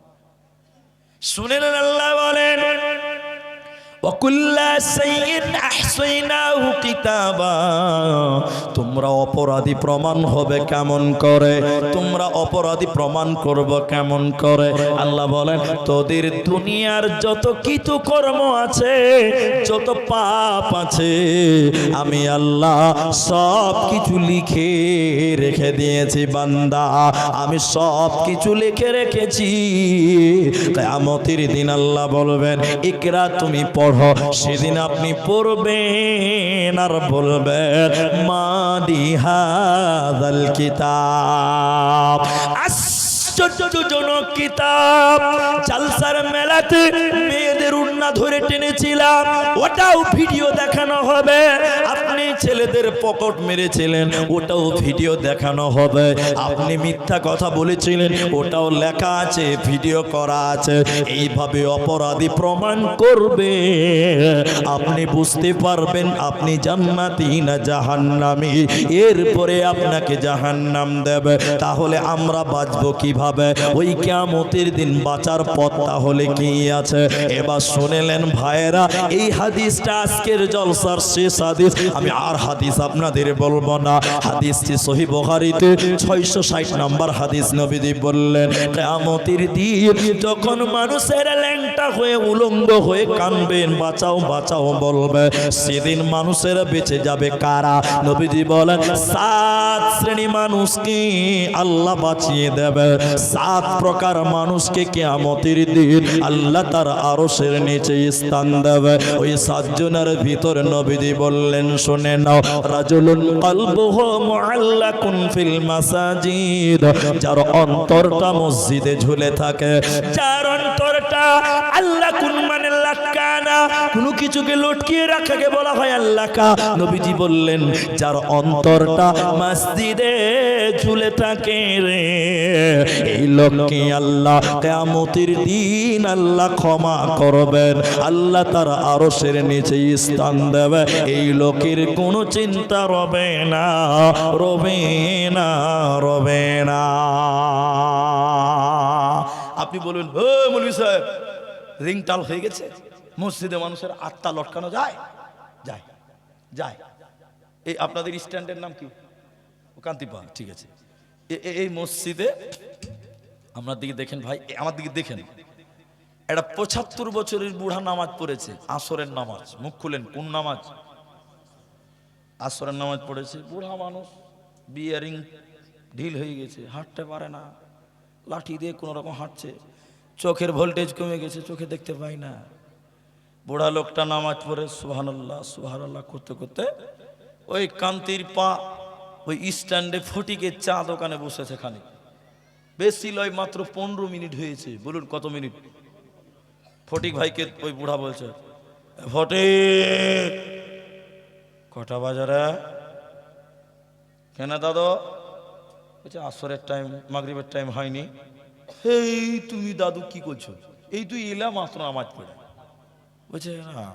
শুনে নেন, আল্লাহ বলেন ওয়াকুল্লা শাইইন আহসাইনাহু কিতাবা। তোমরা অপরাধী প্রমাণ হবে কেমন করে? তোমরা অপরাধী প্রমাণ করব কেমন করে? আল্লাহ বলেন তোদের দুনিয়ার যত কিছু কর্ম আছে, যত পাপ আছে, আমি আল্লাহ সব কিছু লিখে রেখে দিয়েছি বান্দা। আমি সব কিছু লিখে রেখেছি। কিয়ামতের দিন আল্লাহ বলবেন ইকরা, তুমি পড়ো। সেদিন আপনি পড়বেন আর বলবেন মাদি হাযাল কিতাব, আশ্চর্যজনক কিতাব। জালসার মেলাতে মেয়েদের উন্না ধরে টেনেছিলাম, ওটাও ভিডিও দেখানো হবে। আপনি ছেলেদের পকেট মেরেছিলেন, ওটাও ভিডিও দেখানো হবে। আপনি মিথ্যা কথা বলেছিলেন, ওটাও লেখা আছে, ভিডিও করা আছে। এইভাবে অপরাধী প্রমাণ করবে, আপনি বুঝতে পারবেন আপনি জান্নাতি না জাহান্নামী। এরপরে আপনাকে জাহান্নাম দেবে। তাহলে আমরা বাঁচবো কিভাবে? ওই কিয়ামতের দিন বাঁচার পথ তাহলে কি আছে? এবার শুনেলেন ভাইয়েরা, এই হাদিসটা আজকের জলসার শেষ হাদিস। আমি আর হাদিস আপনাদের বলবো না। হাদিসটি সহিহ বুখারীতে 660 নম্বর হাদিস। নবীজি বললেন কিয়ামতের দিন যখন মানুষের ল্যাংটা হয়ে উলঙ্গ হয়ে কানবেন, বাঁচাও বাঁচাও বলবে, সেদিন মানুষের বেঁচে যাবে কারা? নবীজি বলেন 7 শ্রেণী মানুষকে আল্লাহ বাঁচিয়ে দেবে। 7 প্রকার মানুষকে কিয়ামতের দিন আল্লাহ তার আরশের নিচে স্থান দেবে। ওই 7 জনের ভিতরে নবীজি বললেন শুনে নাও, রাজুলুন কলবুহু মুআল্লাকুন ফিল মাসাজিদ, যার অন্তরটা মসজিদে ঝুলে থাকে। যার অন্তরটা আল্লাহ কুন মানে লাকানা, কোনো কিছুকে লটকিয়ে রাখাকে বলা হয় আল্লাকা। নবীজি বললেন যার অন্তরটা মসজিদে ঝুলে থাকে রে, এই লোককে আল্লাহ কিয়ামতের দিন আল্লাহ ক্ষমা করবেন, আল্লাহ তার আরশের নিচে স্থান দেবে। এই লোকের কোনো চিন্তা রবে না, রবে না, রবে না। আপনি বলুন ও মৌলভী সাহেব, রিংটাল হয়ে গেছে, মসজিদে মানুষের আত্মা লটকানো যায়? যায়, যায়। এই আপনাদের স্ট্যান্ডের নাম কি? কান্তিপা, ঠিক আছে। এই মসজিদে আপনার দিকে দেখেন ভাই, আমার দিকে দেখেন, একটা 75 বছরের বুড়া নামাজ পড়েছে, আসরের নামাজ। মুখ খুলেন, কোন নামাজ? আসরের নামাজ পড়েছে। বুড়া মানুষ, বিয়ারিং ঢিল হয়ে গেছে, হাঁটতে পারে না, লাঠি দিয়ে কোনো রকম হাঁটছে, চোখের ভোল্টেজ কমে গেছে, চোখে দেখতে পাই না। বুড়া লোকটা নামাজ পড়ে সুবহানাল্লাহ সুবহানাল্লাহ করতে করতে ওই কান্তির পা ওই স্ট্যান্ডে ফটিকের চা দোকানে বসেছে। খানিক বেশি লয়, মাত্র 15 মিনিট হয়েছে। বলুন কত মিনিট? ফটিক ভাইকে ওই বুড়া বলছে, ফটিক কটা বাজারে? কেন দাদা? বলছে আসরের টাইম, মাগরিবের টাইম হয়নি। এই তুমি দাদু কি করছো? এই তুই এলা মাত্র নামাজ পড়ে। বলছে না।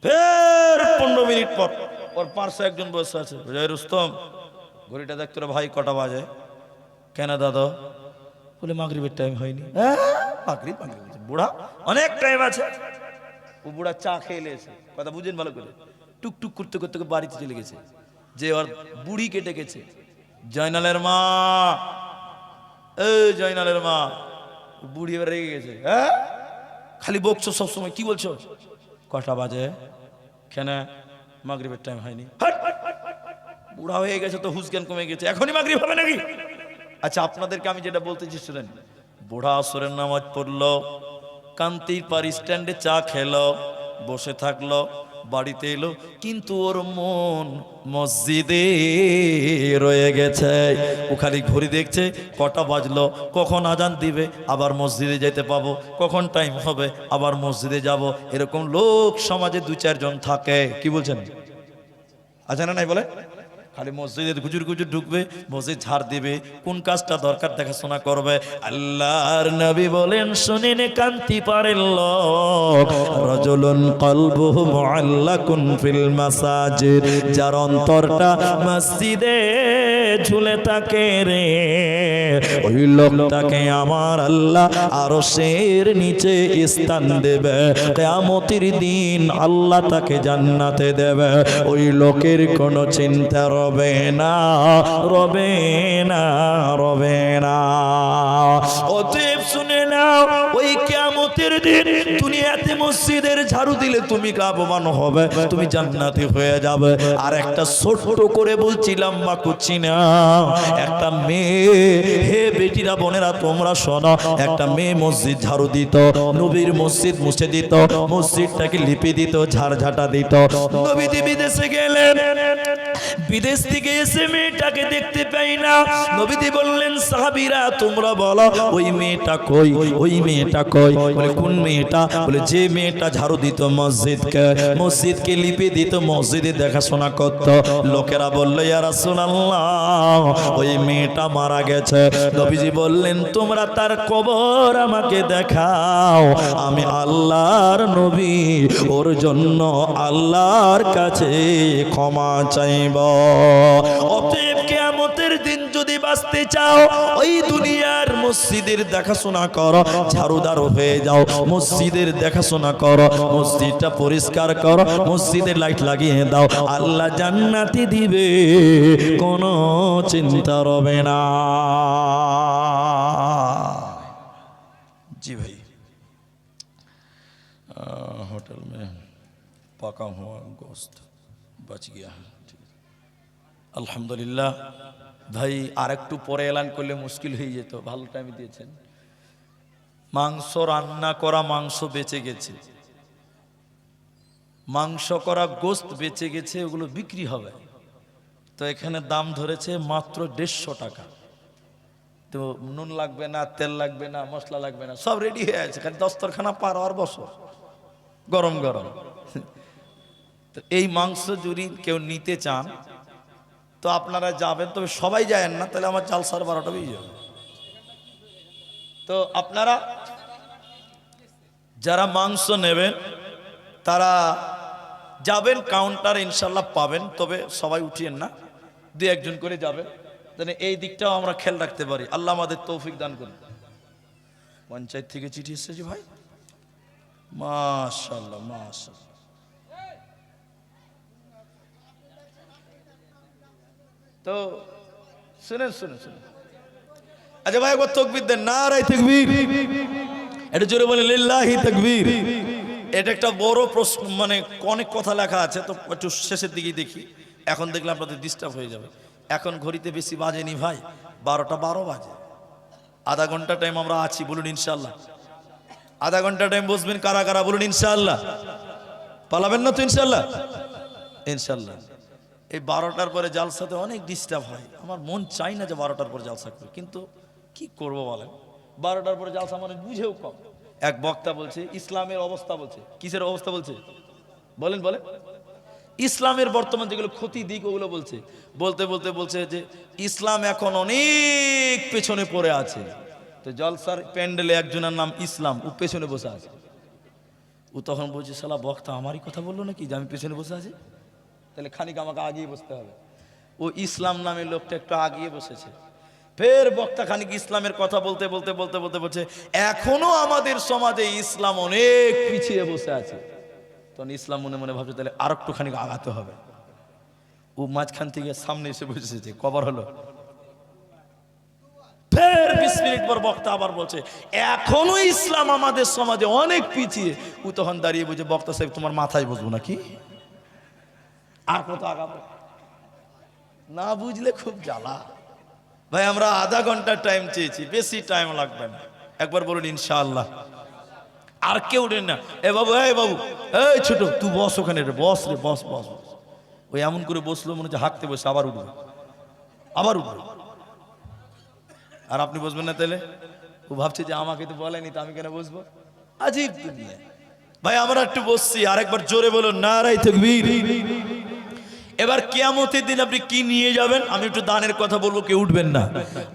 ফের 15 মিনিট পর ওর পার্শ্বে একজন বসে আছে, রুস্তম ঘড়িটা দেখতো রে ভাই, কটা বাজে? কেন দাদা? বলে মাগরিবের টাইম হয়নি। মাগরিব মাগরিব। বুড়া অনেক টাইম আছে। ও বুড়া চা খেয়ে এসে, কথা বুঝেন ভালো করে, টুকটুক করতে করতে বাড়িতে চলে গেছে। যে ওর বুড়ি কেটে গেছে, জয়নালের মা, এই জয়নালের মা। বুড়ি এবার রেগে গেছে, হ্যাঁ খালি বকছো সবসময়, কি বলছো? কটা বাজে? কেন? মাগরিবের টাইম হয়নি। বুড়া হয়ে গেছে তো হুঁশ জ্ঞান কমে গেছে, এখনই মাগরিব হবে নাকি? আচ্ছা আপনাদেরকে আমি যেটা বলতেছি শুনেন, বুড়া আসরের নামাজ পড়লো, কান্তির পার স্ট্যান্ডে চা খেলো, বসে থাকলো, বাড়িতে এলো, কিন্তু ওর মন মসজিদে রয়ে গেছে। ও খালি ঘড়ি দেখছে কটা বাজলো, কখন আজান দিবে, আবার মসজিদে যেতে পাবো, কখন টাইম হবে আবার মসজিদে যাব। এরকম লোক সমাজে 2-4 জন থাকে। কি বলছেন? আছে না নাই বলে? খালি মসজিদে গুজুর গুজুর ঢুকবে, মসজিদ ঝাড় দিবে, কোন কাজটা দরকার দেখাশোনা করবে। আল্লাহর নবী বলেন শুনেন কান্তি পারেন লোক, রাজুলুন কলবুহু মুআল্লাকুন ফিল মাসাজিদ, যার অন্তরটা মসজিদে ঝুলে থাকে রে, ওই লোকটাকে আমার আল্লাহ আরশের নিচে স্থান দেবে। কিয়ামতের দিন আল্লাহ তাকে জান্নাতে দেবে। ওই লোকের কোনো চিন্তা রবে না, রবে না, রবে না। অতএব শুনে নাও, ওই কিয়ামতের দিন দুনিয়াতে মসজিদের ঝাড়ু দিলে তুমি লাভবান হবে, তুমি জান্নাতি হয়ে যাবে। আর একটা ছোট্ট করে বলছিলাম বা করছি না, একটা মেয়ে, হে বেটিরা বোনেরা তোমরা শোনো, একটা মেয়ে মসজিদ ঝাড়ু দিত, নবীর মসজিদ মুছে দিত, মসজিদটাকে লিপি দিত, ঝাড়ঝাটা দিত। নবীজি বিদেশে গেলেন, বিদেশ থেকে এসে মেয়েটাকে দেখতে পাই না। নবীজি বললেন সাহাবীরা তোমরা বলো ওই মেয়েটা কই, ওই মেয়েটা কই? বলে কোন মেয়েটা? বলে যে মেয়েটা ঝাড়ু দিত মসজিদকে, মসজিদকে লিপি দিত, মসজিদে দেখাশোনা করত। লোকেরা বলল ইয়া রাসূলুল্লাহ ওই মেয়েটা মারা গেছে। নবীজি বললেন তোমরা তার কবর আমাকে দেখাও, আমি আল্লাহর নবী ওর জন্য আল্লাহর কাছে ক্ষমা চাইব। অতএব কিয়ামতের দিন যদি বাঁচতে চাও, ওই দুনিয়ার মসজিদের দেখাশোনা করো, ঝাড়ুদার হয়ে যাও, মসজিদের দেখাশোনা করো, মসজিদটা পরিষ্কার করো, মসজিদের লাইট লাগিয়ে দাও, আল্লাহ জান্নাতি দিবে, কোনো চিন্তা রবে না। জি ভাই, होटल में पका हुआ गोश्त बच गया है। আলহামদুলিল্লাহ। ভাই আর একটু পরে এলান করলে মুশকিল হয়ে যেত, ভালো টাইম দিয়েছেন। মাংস রান্না করা মাংস বেঁচে গেছে, মাংস করা গোশত বেঁচে গেছে, ওগুলো বিক্রি হবে। তো এখানে দাম ধরেছে মাত্র 150 টাকা। তো নুন লাগবে না, তেল লাগবে না, মশলা লাগবে না, সব রেডি হয়ে আছে, খালি দস্তরখানা পার আর বসো, গরম গরম। তো এই মাংস যদি কেউ নিতে চান তো আপনারা যাবেন, তবে সবাই যায়েন না, তাহলে আমার চাল 12:30 বেজে যাবে। তো আপনারা যারা মাংস নেবেন তারা যাবেন, কাউন্টার ইনশাল্লাহ পাবেন, তবে সবাই উঠিয়েন না, 2-1 জন করে যাবেন, তাহলে এই দিকটাও আমরা খেয়াল রাখতে পারি। আল্লাহ আমাদের তৌফিক দান করুন। পঞ্চায়েত থেকে চিঠি এসেছে ভাই, মাশাআল্লাহ মাশাআল্লাহ। তো শুনেন শুনেন শুনেন, আচ্ছা ভাই একবার তাকবীর দেন, নারায়ে তাকবীর, এটা জোরে বলেন লিল্লাহি তাকবীর। এটা একটা বড় প্রশ্ন, মানে অনেক কথা লেখা আছে, তো একটু শেষের দিকেই দেখি, এখন দেখলে আপনাদের ডিস্টার্ব হয়ে যাবে। এখন ঘড়িতে বেশি বাজেনি ভাই, 12:12 বাজে। আধা ঘন্টা টাইম আমরা আছি, বলুন ইনশাআল্লাহ। আধা ঘন্টা টাইম বসবেন কারা কারা, বলুন ইনশাআল্লাহ। পালাবেন না তো ইনশাআল্লাহ? ইনশাআল্লাহ। এই 12টার পরে জালসাতে অনেক ডিস্টার্ব হয়, আমার মন চাই না যে 12টার পরে জালসা করি, কিন্তু কি করব বলেন, 12টার পরে জালসা মানে বুঝেও কম। এক বক্তা বলছে ইসলামের অবস্থা, বলছে কিসের অবস্থা বলছে, বলেন বলেন, ইসলামের বর্তমান যেগুলো ক্ষতি দিক ওগুলো বলছে। বলতে বলতে বলছে যে ইসলাম এখন অনেক পেছনে পড়ে আছে। তো জলসার প্যান্ডেলে একজনের নাম ইসলাম, ও পেছনে বসে আছে। ও তখন বলছে শালা বক্তা আমারই কথা বললো নাকি যে আমি পেছনে বসে আছি, তাহলে খানিক আমাকে আগিয়ে বসতে হবে। ও ইসলাম নামের লোকটা একটু আগিয়ে বসেছে। ফের বক্তা খানিক ইসলামের কথা বলতে বলতে বলতে বলতে বলছে এখনো আমাদের সমাজে ইসলাম অনেক পিছিয়ে বসে আছে। তখন ইসলাম মনে মনে ভাবছে তাহলে আর একটু খানিক আগাতে হবে। ও মাঝখান থেকে সামনে এসে বসেছে, কবর হলো। ফের 20 মিনিট পর বক্তা আবার বলছে এখনো ইসলাম আমাদের সমাজে অনেক পিছিয়ে। ও তখন দাঁড়িয়ে বলছে বক্তা সাহেব তোমার মাথায় বসবো নাকি, আর কত আগাবো? না বুঝলে খুব জ্বালা। ভাই আমরা আধা ঘন্টা টাইম চেয়েছি, বেশি টাইম লাগবে না। একবার বলুন ইনশাআল্লাহ। আর কেউ উঠেন না। এ বাবু, এই বাবু, এই ছোট তুই বস ওখানে রে, বস রে, বস বস বস। ওই এমন করে বসলো মনে হচ্ছে হাঁকতে বসে, আবার উঠবে, আবার উঠবে। আর আপনি বসবেন না তাহলে? ও ভাবছে যে আমাকে তো বলেনি, তো আমি কেন বসবো? আজীব দুনিয়া। ভাই আমরা একটু বসছি, আরেকবার জোরে বলুন নারায়ে তাকবীর। এবার কিয়ামতের দিন আপনি কি নিয়ে যাবেন? আমি একটু দানের কথা বলবো, কেউ উঠবেন না।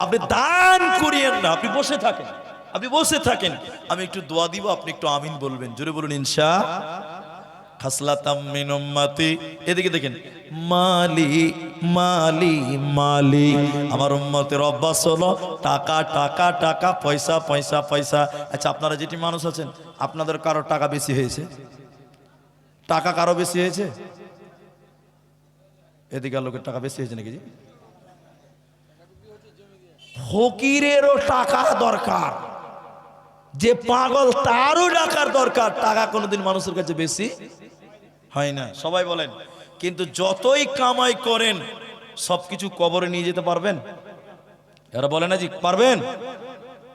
আপনি দান করিয়েন না, আপনি বসে থাকেন, আপনি বসে থাকেন। আমি একটু দোয়া দিব, আপনি একটু আমিন বলবেন, জোরে বলুন ইনশা। খাসলাতাম মিন উম্মতি, এদিকে দেখেন, মালি মালি মালি, আমার উম্মতের অভ্যাস হলো টাকা টাকা টাকা, পয়সা পয়সা পয়সা। আচ্ছা আপনারা যেটি মানুষ আছেন, আপনাদের কারো টাকা বেশি হয়েছে? টাকা কারো বেশি হয়েছে? এদিকে লোকের টাকা বেশি হয়েছে নাকি? ফকিরেরও টাকা দরকার, যে পাগল তারও টাকার দরকার। টাকা কোনোদিন মানুষের কাছে বেশি হয় না, সবাই বলেন। কিন্তু যতই কামাই করেন সবকিছু কবরে নিয়ে যেতে পারবেন? এরা বলে না জি পারবেন,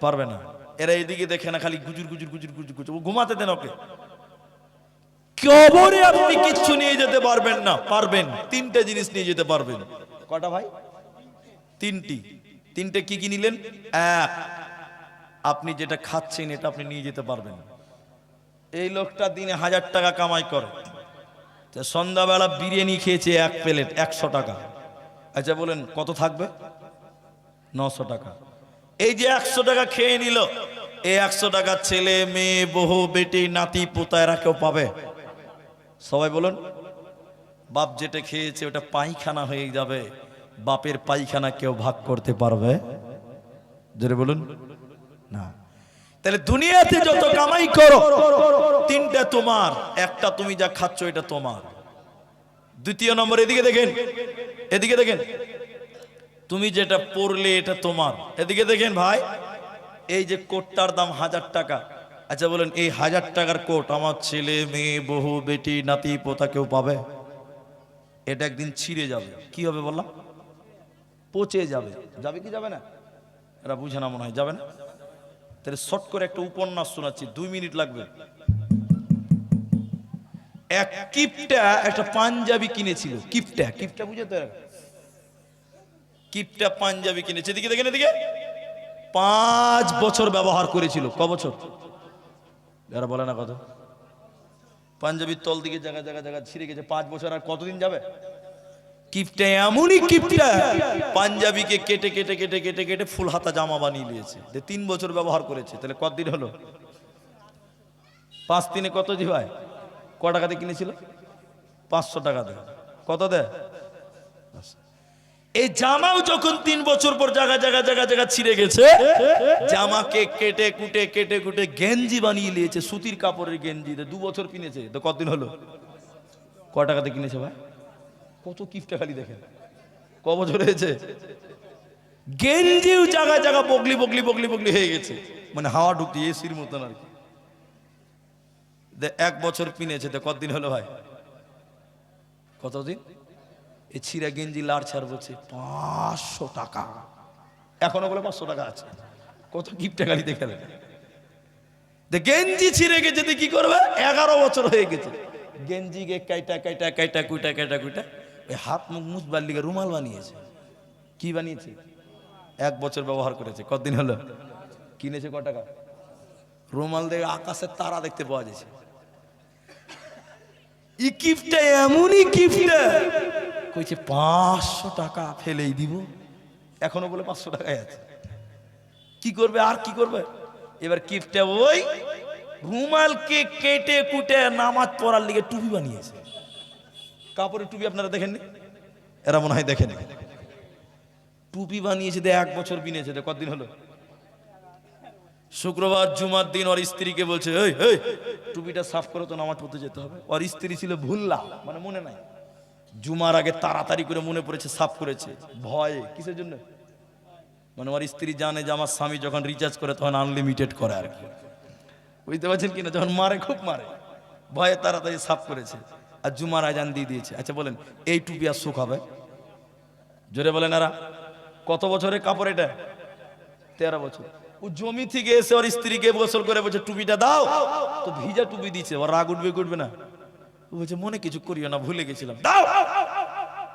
পারবে না। এরা এদিকে দেখে না, খালি গুজুর গুজুর গুজুর গুজুর গুজুর। ঘুমাতে দেন ওকে। কবরে আপনি কিচ্ছু নিয়ে যেতে পারবেন না। পারবেন তিনটে জিনিস নিয়ে যেতে পারবেন। কটা ভাই? তিনটি। তিনটে কি কি নিলেন? এক, আপনি যেটা খাচ্ছেন এটা আপনি নিয়ে যেতে পারবেন। এই লোকটা দিনে 1000 টাকা কামাই করে, সন্ধ্যাবেলা বিরিয়ানি খেয়েছে এক প্লেট 100 টাকা। আচ্ছা বলেন কত থাকবে? 900 টাকা। এই যে 100 টাকা খেয়ে নিল, এই 100 টাকা ছেলে মেয়ে বহু বেটি নাতি পোতায়রা কেউ পাবে? সবাই বলুন। বাপ যেটা খেয়েছে ওটা পায়খানা হয়ে যাবে, বাপের পায়খানা কেউ ভাগ করতে পারবে? জোরে বলুন না। তাহলে দুনিয়াতে যত কামাই করো, তিনটা তোমার, একটা তুমি যা খাচ্ছ এটা তোমার। দ্বিতীয় নম্বর, এদিকে দেখেন, এদিকে দেখেন, তুমি যেটা পরলে এটা তোমার। এদিকে দেখেন ভাই, এই যে কোটটার দাম 1000 টাকা। আচ্ছা বলেন এই 1000 টাকার কোট আমার ছেলে মেয়ে বহু বেটি নাতি পোতা কেউ পাবে? এটা একদিন ছিঁড়ে যাবে। কি হবে বললাম? পচে যাবে। যাবে কি যাবে না? এরা বুঝে না মনে হয়, যাবে না। তাহলে শর্ট করে একটা উপন্যাস শোনাচ্ছি, 2 মিনিট লাগবে। এক কিপটা একটা পাঞ্জাবি কিনেছিল। কিপটা, কিপটা বুঝে তো? কিপটা পাঞ্জাবি কিনেছে, এদিকে দেখেন, এদিকে 5 বছর ব্যবহার করেছিল। ক বছর? যারা বলে না কত। পাঞ্জাবির তল দিকে জায়গা জায়গা জায়গা ছিঁড়ে গেছে। 5 বছর আর কতদিন যাবে? কিপটা এমনই কিপটা, পাঞ্জাবিকে কেটে কেটে কেটে কেটে কেটে ফুল হাতা জামা বানিয়ে নিয়েছে। 3 বছর ব্যবহার করেছে। তাহলে কতদিন হলো? 5 দিনে কত জি ভাই? ক টাকাতে কিনেছিল? 500 টাকা দেয়। কত দেয়? এই জামাও যখন 3 বছর পর জায়গা জায়গা জায়গা জায়গা ছিঁড়ে গেছে, জামাকে কেটে কুটে কেটে কুটে গেঞ্জি বানিয়ে নিয়েছে, সুতির কাপড়ের গেঞ্জি। 2 বছর কিনেছে, তো কতদিন হলো? ক টাকাতে কিনেছে ভাই? কত কিপটা খালি দেখেন। ক বছর হয়েছে? গেঞ্জিও জায়গা জায়গা বগলি বগলি বগলি বগলি হয়ে গেছে, মানে হাওয়া ঢুকছে এসির মতন আর কি। 1 বছর কিনেছে, তো কতদিন হলো ভাই? কতদিন? এই ছিঁড়া গেঞ্জি লাড় ছাড় বলছে 500 টাকা। এখনো বলে 500 টাকা আছে। কত কিপটা গাড়ি দেখে গেঞ্জি ছিঁড়ে গেছে, কি করবে? 11 বছর হয়ে গেছে। গেঞ্জিকে কাইটা কাইটা কাইটা কুইটা কাইটা কুইটা ওই হাত মুখ মুছবার লিগে রুমাল বানিয়েছে। কি বানিয়েছে? 1 বছর ব্যবহার করেছে। কতদিন হলো? কিনেছে ক টাকা? রুমাল দেখে আকাশের তারা দেখতে পাওয়া যাচ্ছে। ই কিপটা এমনই কিপটা, কইছে 500 টাকা ফেলেই দিব, এখনো বলে 500 টাকায় আছে। কি করবে আর কি করবে? এবার কিপটা ওই রুমালকে কেটে কুটে নামাজ পড়ার লিগে টুপি বানিয়েছে। কাপড়ের টুপি আপনারা দেখেননি? এরা মনে হয় দেখেন। টুপি বানিয়েছে, 1 বছর বিনেছে। কতদিন হলো? শুক্রবার জুমার দিন ওর স্ত্রীকে বলছে এই এই টুপিটা সাফ করো তো, নামাজ পড়তে যেতে হবে। ওর স্ত্রী ছিল ভুল্লা, মানে মনে নাই। জুমার আগে তাড়াতাড়ি করে মনে পড়েছে, সাফ করেছে। ভয়ে, কিসের জন্য? মানে ওর স্ত্রী জানে যে আমার স্বামী যখন রিচার্জ করে তখন আনলিমিটেড করে আর কি, বুঝতে পারছেন কিনা? যখন মারে খুব মারে, ভয়ে তাড়াতাড়ি সাফ করেছে। আর জুমার আজান দিয়ে দিয়েছে। আচ্ছা বলেন এই টুপি আর শুকাবে? জোরে বলেন এরা কত বছরের কাপড় এটা? 13 বছর। ও জমি থেকে এসে ওর স্ত্রীকে গোসল করে বলছে টুপিটা দাও, তো ভিজা টুপি দিচ্ছে, ওর রাগ উঠবে না? ও বলছে মনে কিছু করিও না, ভুলে গেছিলাম, দাও।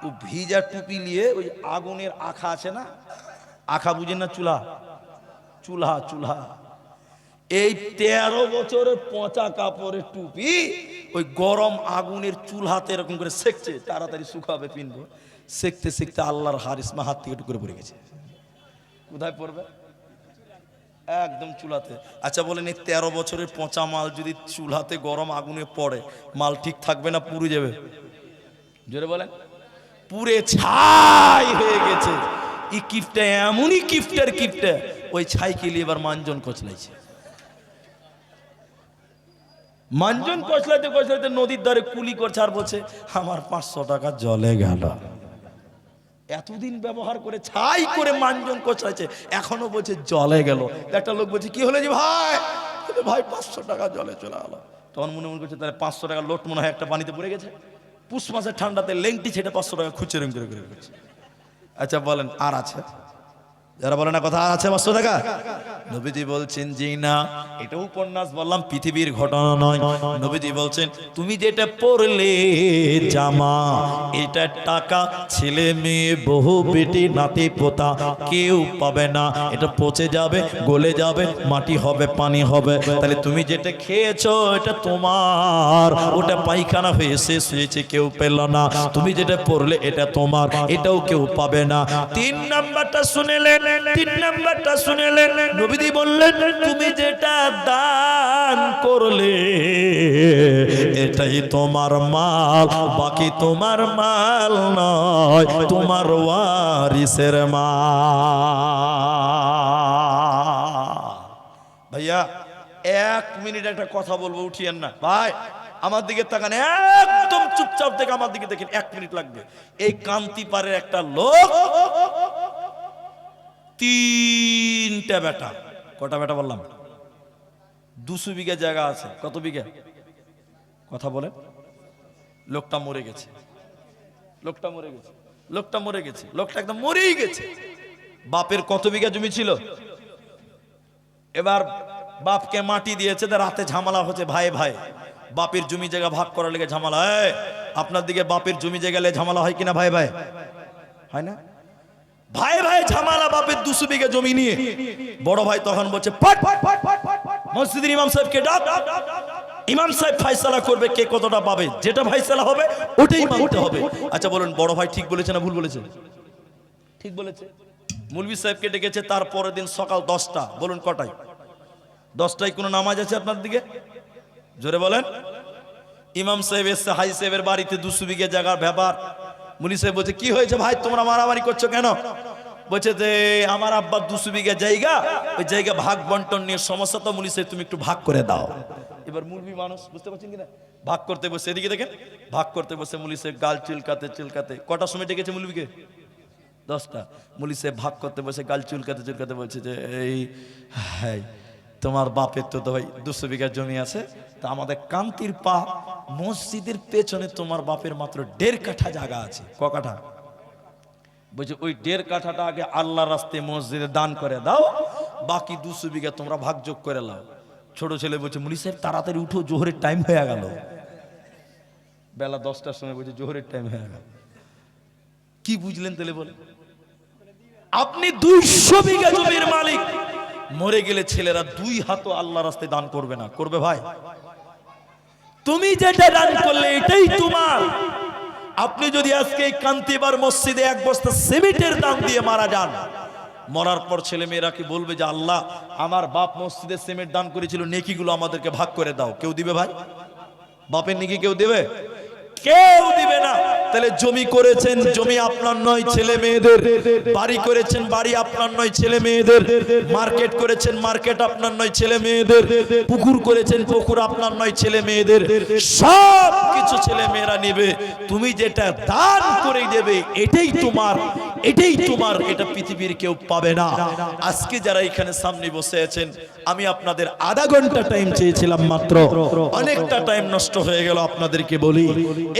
ও ভিজা টুপি নিয়ে ওই আগুনের আখা আছে না, আখা বুঝেন না, চুলা চুলা চুলা, এই 13 বছরের পচা কাপড়ের টুপি ওই গরম আগুনের চুলহাতে এরকম করে সেকছে, তাড়াতাড়ি শুকাবে পিনবো, সেকতে সেকতে আল্লাহর হারিসমা হাত থেকে টুকরে পড়ে গেছে। কোথায় পড়বে? একদম চুলাতে। আচ্ছা বলেন, এই 13 বছরের পচা মাল যদি চুলাতে গরম আগুনে পড়ে, মাল ঠিক থাকবে না পুড়ে যাবে? জোরে বলেন। পুরে ছাই হয়ে গেছে। এই কিফটা এমনই কিফটার কিফটা, ওই ছাইকে নিয়ে এবার মানজন কচলাইছে। মানজন কচলাইতে কচলাইতে নদীর ধারে কুলি করছে আর বলছে আমার 500 টাকা জলে গেল। এতদিন ব্যবহার করে ছাই করে মানজন কচলাইছে, এখনো বলছে জলে গেল। একটা লোক বলছে কি হলো জি ভাই? ভাই 500 টাকা জলে চলে গেল। তখন মনে মনে করছে তাহলে 500 টাকা লোট মনে হয় একটা পানিতে পড়ে গেছে। পুষ মাসের ঠান্ডাতে লেংটি ছেটে 500 টাকা খুচে রং করে করছে। আচ্ছা বলেন আর আছে? যারা বলে না কথা আর আছে 500 টাকা? নবীজি বলছেন জি না, এটা উপন্যাস বললাম, পৃথিবীর ঘটনা নয়। নবীজি বলছেন তুমি যেটা পরলে জামা, এটা টাকা ছেলে মেয়ে বহু বেটি নাতি পোতা কেউ পাবে না, এটা পচে যাবে, গলে যাবে, মাটি হবে, পানি হবে। তাহলে তুমি যেটা খেয়েছো এটা তোমার, ওটা পায়খানা হয়ে শেষ হয়েছে, কেউ পেল না। তুমি যেটা পরলে এটা তোমার, এটাও কেউ পাবে না। 3 নাম্বারটা শুনেলেন, 3 নাম্বারটা শুনেলেন, নবীজি বললেন তুমি যেটা দান করলে এটাই তোমার মাল, বাকি তোমার মাল নয়, তোমার ওয়ারিসের মাল। ভাইয়া 1 মিনিট একটা কথা বলবো, উঠিয়েন না ভাই, আমার দিকে তাকান, একদম চুপচাপ দেখে আমার দিকে দেখেন, 1 মিনিট লাগবে। এই কান্তিপাড়ের একটা লোক 3টা বেটা, কটা বেটা বললাম? 200 বিঘা জায়গা আছে। কত বিঘা? কথা বলেন। লোকটা মরে গেছে, লোকটা মরে গেছে, লোকটা মরে গেছে, লোকটা একদম মরেই গেছে। বাপের কত বিঘা জমি ছিল? এবার বাপকে মাটি দিয়েছে, রাতে ঝামেলা হচ্ছে ভাই ভাই, বাপের জমি জায়গা ভাগ করার লেগে ঝামেলা। আপনার দিকে বাপের জমি জায়গা ঝামেলা হয় কিনা ভাই ভাই? হয় না? ভাই ভাই ঝামেলা বাপের 200 বিঘা জমি নিয়ে। বড় ভাই তখন বলছে মসজিদের ইমাম সাহেবকে ডাক, ইমাম সাহেব ফয়সালা করবে কে কতটা পাবে, যেটা ফয়সালা হবে ওটাই মানতে হবে। আচ্ছা বলুন বড় ভাই ঠিক বলেছে না ভুল বলেছে? ঠিক বলেছে। মুলবি সাহেবকে ডেকেছে, তার পরের দিন সকাল 10টা। বলুন কটায়? 10টায় কোনো নামাজ আছে আপনার দিকে? জোরে বলেন। ইমাম সাহেব এসছে হাই সাহেবের বাড়িতে, 200 বিঘা জায়গার ব্যাপার। মুলি সাহেব বলছে কি হয়েছে ভাই, তোমরা মারামারি করছো কেন? বলছে যে আমার আব্বার 200 বিঘা জায়গা, ওই জায়গা ভাগ বন্টন নিয়ে সমস্যা, তো মুলি সাহেব তুমি একটু ভাগ করে দাও। এবার মুলবি মানুষ, বুঝতে পারছেন কিনা, ভাগ করতে বসে, এদিকে দেখেন ভাগ করতে বসে মুলি সাহেব গাল চুলকাতে চুলকাতে, কটার সময় ডেকেছে মুলবিকে? 10টা। মুলি সাহেব ভাগ করতে বসে গাল চুলকাতে চুলকাতে বলছে যে এই হ্যাঁ তোমার বাপের তো ভাই 200 বিঘা জমি আছে, তা আমাদের কান্তির পা মসজিদের পেছনে তোমার বাপের মাত্র 1.5 কাঠা জায়গা আছে। ক কাঠা? বলছে ওই 1.5 কাঠাটা আগে আল্লাহর রাস্তায় মসজিদে দান করে দাও, বাকি 200 বিঘা তোমরা ভাগযোগ করে নাও। ছোট ছেলে বলছে মুলি সাহেব তাড়াতাড়ি উঠো, জোহরের টাইম হয়ে গেল। বেলা 10টার সময় বলছে জোহরের টাইম হয়ে গেল। কি বুঝলেন তাহলে বলেন? আপনি 200 বিঘা জমির মালিক, মরে গেলে ছেলেরা 2 হাতও আল্লাহ রাস্তায় দান করবে না, করবে ভাই? তুমি যেটা দান করলে এটাই তোমার। আপনি যদি আজকে এই কান্তিবার মসজিদে 1 বস্তা সিমেন্টের দাম দিয়ে মারা যান, মরার পর ছেলে মেয়েরা কি বলবে যে আল্লাহ আমার বাপ মসজিদে সিমেন্ট দান করেছিল, নেকিগুলো আমাদেরকে ভাগ করে দাও? কেউ দিবে ভাই? বাপের নেকি কেউ দিবে? কেউ দিবে না। তাহলে জমি করেছেন, জমি আপনার নয়, ছেলে মেয়েদের। বাড়ি করেছেন, বাড়ি আপনার নয়, ছেলে মেয়েদের। মার্কেট করেছেন, মার্কেট আপনার নয়, ছেলে মেয়েদের। পুকুর করেছেন, পুকুর আপনার নয়, ছেলে মেয়েদের। সব কিছু ছেলে মেয়েরা নেবে, তুমি যেটা দান করে দেবে এটাই তোমার, এটা পৃথিবীর কেউ পাবে না। আজকে যারা এখানে সামনে বসে আছেন, আমি আপনাদের আধা ঘন্টা টাইম চেয়েছিলাম মাত্র, অনেকটা টাইম নষ্ট হয়ে গেল। আপনাদেরকে বলি,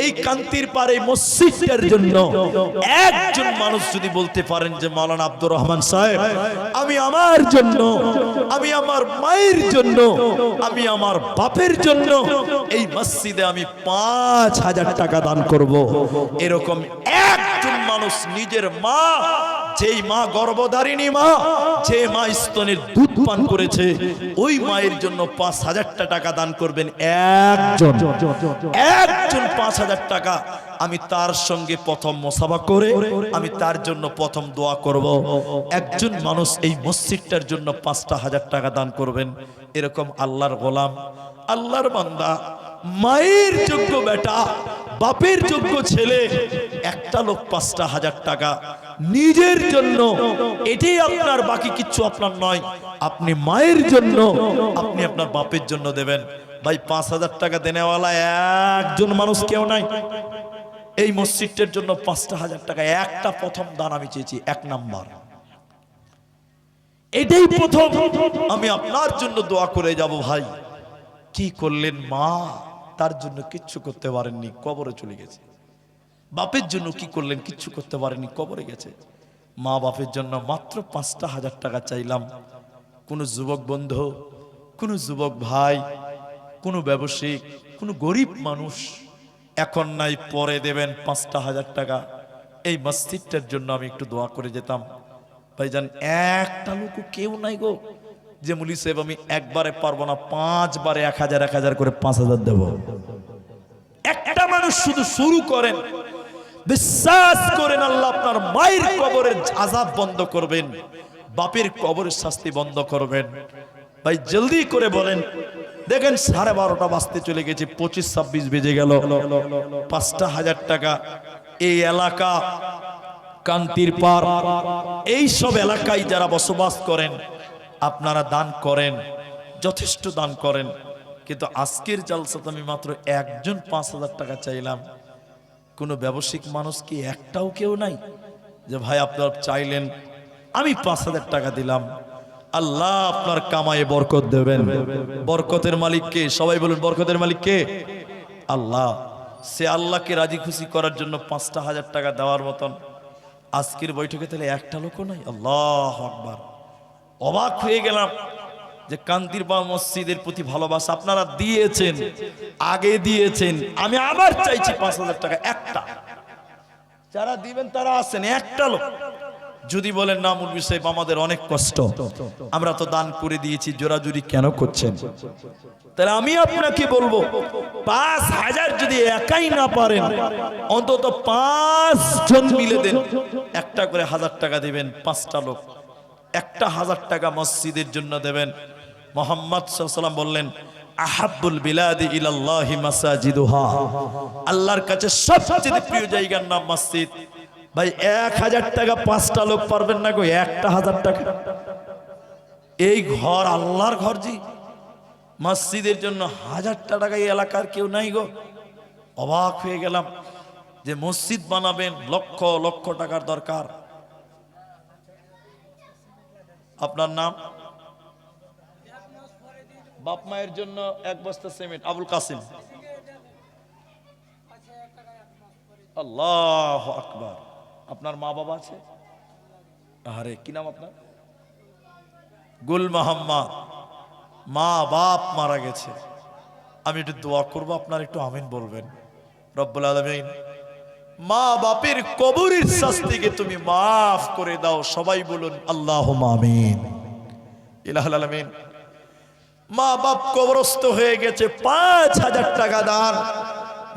এই কান্তির পারে মসজিদের জন্য একজন মানুষ যদি বলতে পারেন যে মাওলানা আব্দুর রহমান সাহেব, আমি আমার জন্য, আমি আমার মায়ের জন্য, আমি আমার বাপের জন্য এই মসজিদে আমি 5,000 টাকা দান করব, এরকম একজন মানুষ নিজের মা, যেই মা গর্ভধারিণী মা, যে মা স্তনের দুধ পান করেছে, ওই মায়ের জন্য 5,000 টাকা দান করবেন একজন 5,000 টাকা। আমি তার সঙ্গে প্রথম মুসাফা করে আমি তার জন্য প্রথম দোয়া করব। একজন মানুষ এই মসজিদটার জন্য 5,000 টাকা দান করবেন। এরকম আল্লাহর গোলাম, আল্লাহর বান্দা, মায়ের যোগ্য বেটা, বাপের যোগ্য ছেলে, একটা লোক 5,000 টাকা নিজের জন্য, এটাই আপনার, বাকি কিচ্ছু আপনার নয়। আপনি মায়ের জন্য, আপনি আপনার বাপের জন্য দেবেন। ভাই 5,000 টাকা দেনেওয়ালা একজন মানুষ কেউ নাই। এই মসজিদটার জন্য 5,000 টাকা একটা প্রথম দান আমি চেয়েছি, 1 নাম্বার। এটাই প্রথম। আমি আপনার জন্য দোয়া করে যাব। ভাই কি করলেন? মা তার জন্য কিচ্ছু করতে পারেননি, কবরে চলে গেছে। বাপের জন্য কি করলেন? কিচ্ছু করতে পারেননি, কবরে গেছে। মা বাপের জন্য মাত্র 5,000 টাকা চাইলাম। কোনো যুবক বন্ধু, কোনো যুবক ভাই, কোনো ব্যবসায়িক, কোনো গরিব মানুষ এখন নাই, পরে দেবেন 5,000 টাকা। এই মসজিদটার জন্য আমি একটু দোয়া করে যেতাম। ভাইজান একটা লোক কেউ নাই গো যে মুলি সাহেব আমি একবারে পারবো না, 5 বারে 1,000 করে 5,000 দেব। একটা মানুষ শুধু শুরু করেন, বিশ্বাস করেন আল্লাহ আপনার মায়ের কবরের আযাব বন্ধ করবেন, বাপের কবরের শাস্তি বন্ধ করবেন। ভাই জলদি করে বলেন। দেখেন 12:30 বাজতে চলে গেছে, 25-26 বেজে গেল। 5,000 টাকা এই এলাকা কান্তির পার, এই সব এলাকায় যারা বসবাস করেন আপনারা দান করেন, যথেষ্ট দান করেন। কিন্তু আজকের জালসাতে আমি মাত্র একজন 5,000 টাকা চাইলাম। কোনো ব্যবসায়িক মানুষ কি একটাও কেউ নাই যে ভাই আপনারা চাইলেন, আমি 5,000 টাকা দিলাম। আল্লাহ আপনার কামায়ে বরকত দেবেন। বরকতের মালিক কে? সবাই বলুন, বরকতের মালিক কে? আল্লাহ। সে আল্লাহকে রাজি খুশি করার জন্য 5,000 টাকা দেওয়ার মতন আজকের বৈঠকে তাহলে একটা লোকও নাই। আল্লাহু আকবার। অবাক হয়ে গেলাম যে কান্তির বা মসজিদের প্রতি ভালোবাসা আপনারা দিয়েছেন, আগে দিয়েছেন। আমি আবার চাইছি 5,000 টাকা একটা। যারা দিবেন তারা আছেন, একটা লোক যদি বলেন না মুলবি সাহেব আমাদের অনেক কষ্ট, আমরা তো দান করে দিয়েছি, জোরাজুরি কেন করছেন? তাহলে আমি আপনাকে বলবো 5,000 যদি একাই না পারেন, অন্তত 5 জন মিলে দেন, একটা করে 1,000 টাকা দিবেন। 5টা লোক একটা 1,000 টাকা মসজিদের জন্য দেবেন। মুহাম্মদ সাল্লাল্লাহু আলাইহি ওয়াসাল্লাম বললেন, আহাব্বুল বিলাদি ইলাল্লাহি মাসাজিদুহা, আল্লাহর কাছে সবচেয়ে প্রিয় জায়গার নাম মসজিদ। ভাই 1,000 টাকা 5টা লোক পারবেন না গো, একটা 1,000 টাকা। এই ঘর আল্লাহর ঘর জি, মসজিদের জন্য 1,000 টাকা এই এলাকার কেউ নাই গো। অবাক হয়ে গেলাম যে মসজিদ বানাবেন, লক্ষ লক্ষ টাকার দরকার। আপনার নাম? বাপ মায়ের জন্য 1 বস্তা সিমেন্ট, আবুল কাসিম। আল্লাহু আকবার। আপনার মা বাবা আছে? আরে কি নাম আপনার? গুল মোহাম্মদ। মা বাপ মারা গেছে, আমি একটু দোয়া করবো, আপনার একটু আমিন বলবেন। রব্বুল আলামিন মা বাপের কবরের শাস্তিকে তুমি মাফ করে দাও। সবাই বলুন আল্লাহুম্মা আমিন। ইলাহুল আলামিন মা বাপ কবরস্থ হয়ে গেছে, 5,000 টাকা দান।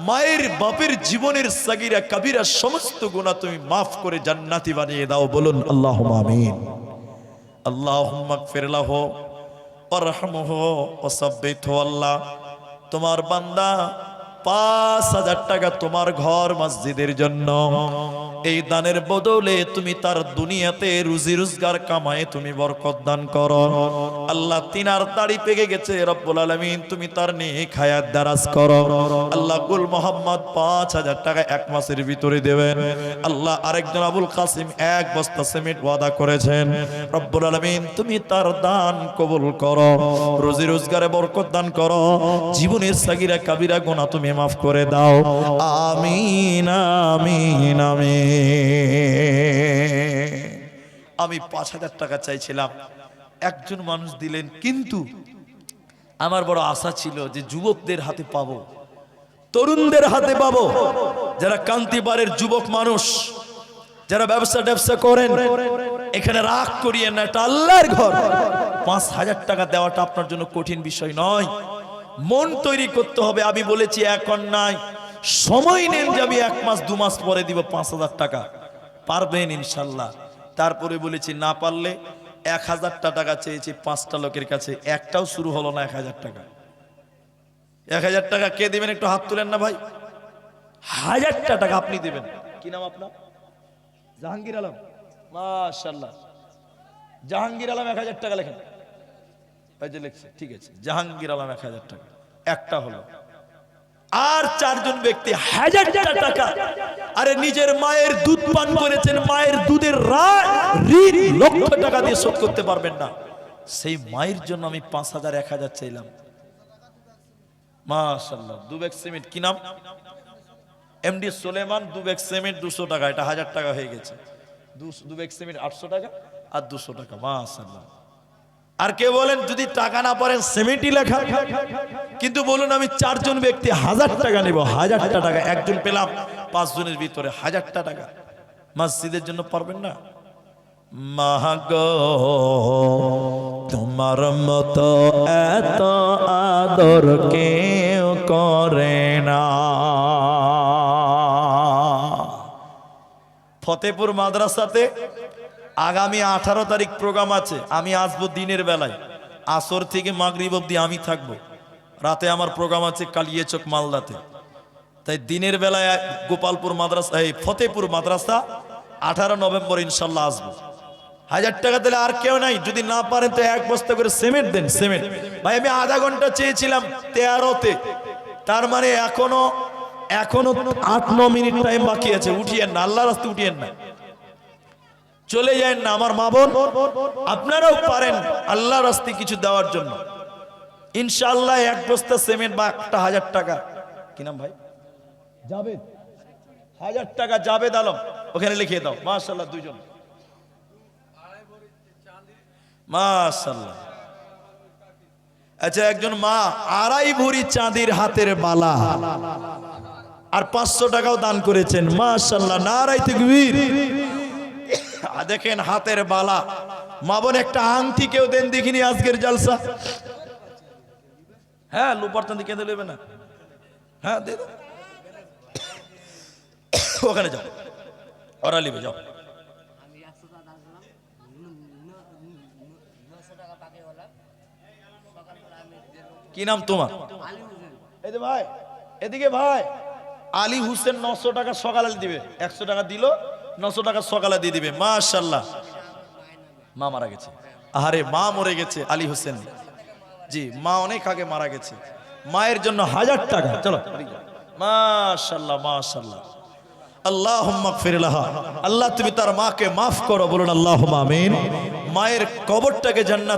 মায়ের বাপের জীবনের সাগীরা কাবীরা সমস্ত গুনাহ তুমি মাফ করে জান্নাতি বানিয়ে দাও। বলুন আল্লাহুম্মা আমিন। আল্লাহুম্মা গফির লাহু ওয়ারহামহু ওয়াসাব্বিতহু। আল্লাহ তোমার বান্দা 5,000 টাকা তোমার ঘর মসজিদের জন্য, এই দানের বদলে তুমি তার দুনিয়াতে রুজি রোজগার কামায়ে তুমি বরকত দান করো। আল্লাহ তিনার দাড়ি পেকে গেছে, রব্বুল আলামিন তুমি তার নেক হায়াত দারাজ করো। আল্লাহ গুল মোহাম্মদ 5,000 টাকা এক মাসের ভিতরে দেবেন। আল্লাহ আরেকজন আবুল কাসিম 1 বস্তা সিমেন্ট ওয়াদা করেছেন, রব্বুল আলামিন তুমি তার দান কবুল করো, রুজি রোজগারে বরকত দান করো, জীবনের সাগিরা কাবিরা গুনাহ তুমি মাফ করে দাও। আমিন আমিন আমিন। আমি 5,000 টাকা চাইছিলাম, একজন মানুষ দিলেন, কিন্তু আমার বড় আশা ছিল যে যুবকদের হাতে পাবো, তরুণদের হাতে পাবো, যারা কান্তিবারের যুবক মানুষ, যারা ব্যবসা করেন। এখানে রাগ করিয়েন না, এটা আল্লাহর ঘর। 5,000 টাকা দেওয়াটা আপনার জন্য কঠিন বিষয় নয়, মন তৈরি করতে হবে। আমি বলেছি এখন নাই, সময় নেন যে আমি 1 মাস 2 মাস পরে দিব 5,000 টাকা, পারবেন ইনশাল্লাহ। তারপরে বলেছি না পারলে 1,000 টাকা চেয়েছি 5টা লোকের কাছে, একটাও শুরু হলো না 1,000 টাকা। 1,000 টাকা কে দিবেন? একটু হাত তুলেন না ভাই। 1,000 টাকা আপনি দিবেন। কি নাম আপনার? জাহাঙ্গীর আলম। মাশাআল্লাহ, জাহাঙ্গীর আলম 1,000 টাকা লেখেন। এই যে লিখছে, ঠিক আছে, জাহাঙ্গীর আলম 1,000 টাকা, একটা হলো। আর 4 জন ব্যক্তি 1,000 টাকা। আরে নিজের মায়ের দুধ পান করেছেন, মায়ের দুধের ঋণ লক্ষ টাকা দিয়ে শোধ করতে পারবেন না, সেই মায়ের জন্য আমি 5,000 1,000 চাইলাম। মাশাআল্লাহ। 2 ব্যাগ সিমেন্ট, কি নাম? এমডি সুলেমান। 2 ব্যাগ সিমেন্ট 200 টাকা, এটা 1,000 টাকা হয়ে গেছে। 2 ব্যাগ সিমেন্ট 800 টাকা আর 200 টাকা। মাশাআল্লাহ। আর কে বলেন যদি টাকা না পারেন সিমেন্টই লেখা, কিন্তু বলুন আমি 4 জন ব্যক্তি 1,000 টাকা নেব। 1,000 টাকা একজন পেলাম, 5 জনের ভিতরে 1,000 টাকা মসজিদের জন্য পারবেন না? মাগো তোমার মতো এত আদর কেউ করে না। ফতেপুর মাদ্রাসাতে আগামী 18 তারিখ প্রোগ্রাম আছে। আমি আসবো দিনের বেলায়, আসর থেকে মাগরিব অবধি আমি থাকবো। রাতে আমার প্রোগ্রাম আছে কালিয়াচক মালদাতে। তাই দিনের বেলায় গোপালপুর মাদ্রাসা, এই ফতেপুর মাদ্রাসা 18 নভেম্বর ইনশাল্লাহ আসবো। 1,000 টাকা দিলে আর কেউ নাই, যদি না পারেন তো 1 বস্তা করে সিমেন্ট দেন। সিমেন্ট ভাই আমি আধা ঘন্টা চেয়েছিলাম 13তে, তার মানে এখনো 8-9 মিনিট টাইম বাকি আছে। উঠিয়েন না, আল্লাহর রাস্তায় উঠিয়েন না, চলে যায় না। আমার মা বোন আপনারাও পারেন আল্লাহর রাস্তায় কিছু দেওয়ার জন্য। ইনশাআল্লাহ 1 বস্তা সিমেন্ট বা একটা 1,000 টাকা। কি নাম ভাই? জাবেদ। 1,000 টাকা জাবেদ আলম, ওখানে লিখিয়ে দাও। মাশাআল্লাহ, 2 জন। মাশাআল্লাহ। আচ্ছা, একজন মা 2.5 ভরি চাঁদির হাতের বালা আর 500 টাকাও দান করেছেন। মাশাআল্লাহ, নারায়ে তাকবীর। দেখেন হাতের বালা। মা বোন একটা আংটি কেউ দেন দেখিনি আজকের জালসা। হ্যাঁ, লোপার চাঁদি কেঁদে নেবে না? হ্যাঁ দে দাও, ওখানে যাও, ওরা লিবে যাও। কি নাম তোমার? এই যে ভাই, এদিকে ভাই। আলী হোসেন 900 টাকা সকালে দিবে। 100 টাকা দিল, 900 টাকা সকালে দিয়ে দিবে। মাশাআল্লাহ। মা মারা গেছে। আরে মা মরে গেছে আলী হোসেন জি, মা অনেক আগে মারা গেছে। মায়ের জন্য 1,000 টাকা। চলো। মাশাআল্লাহ মাশাআল্লাহ। আল্লাহুম্মা গফির লাহা। আল্লাহ তুমি তার মাকে মাফ করো, বলুন আল্লাহুম্মা আমিন। মায়ের কবরটাকে জান্নাত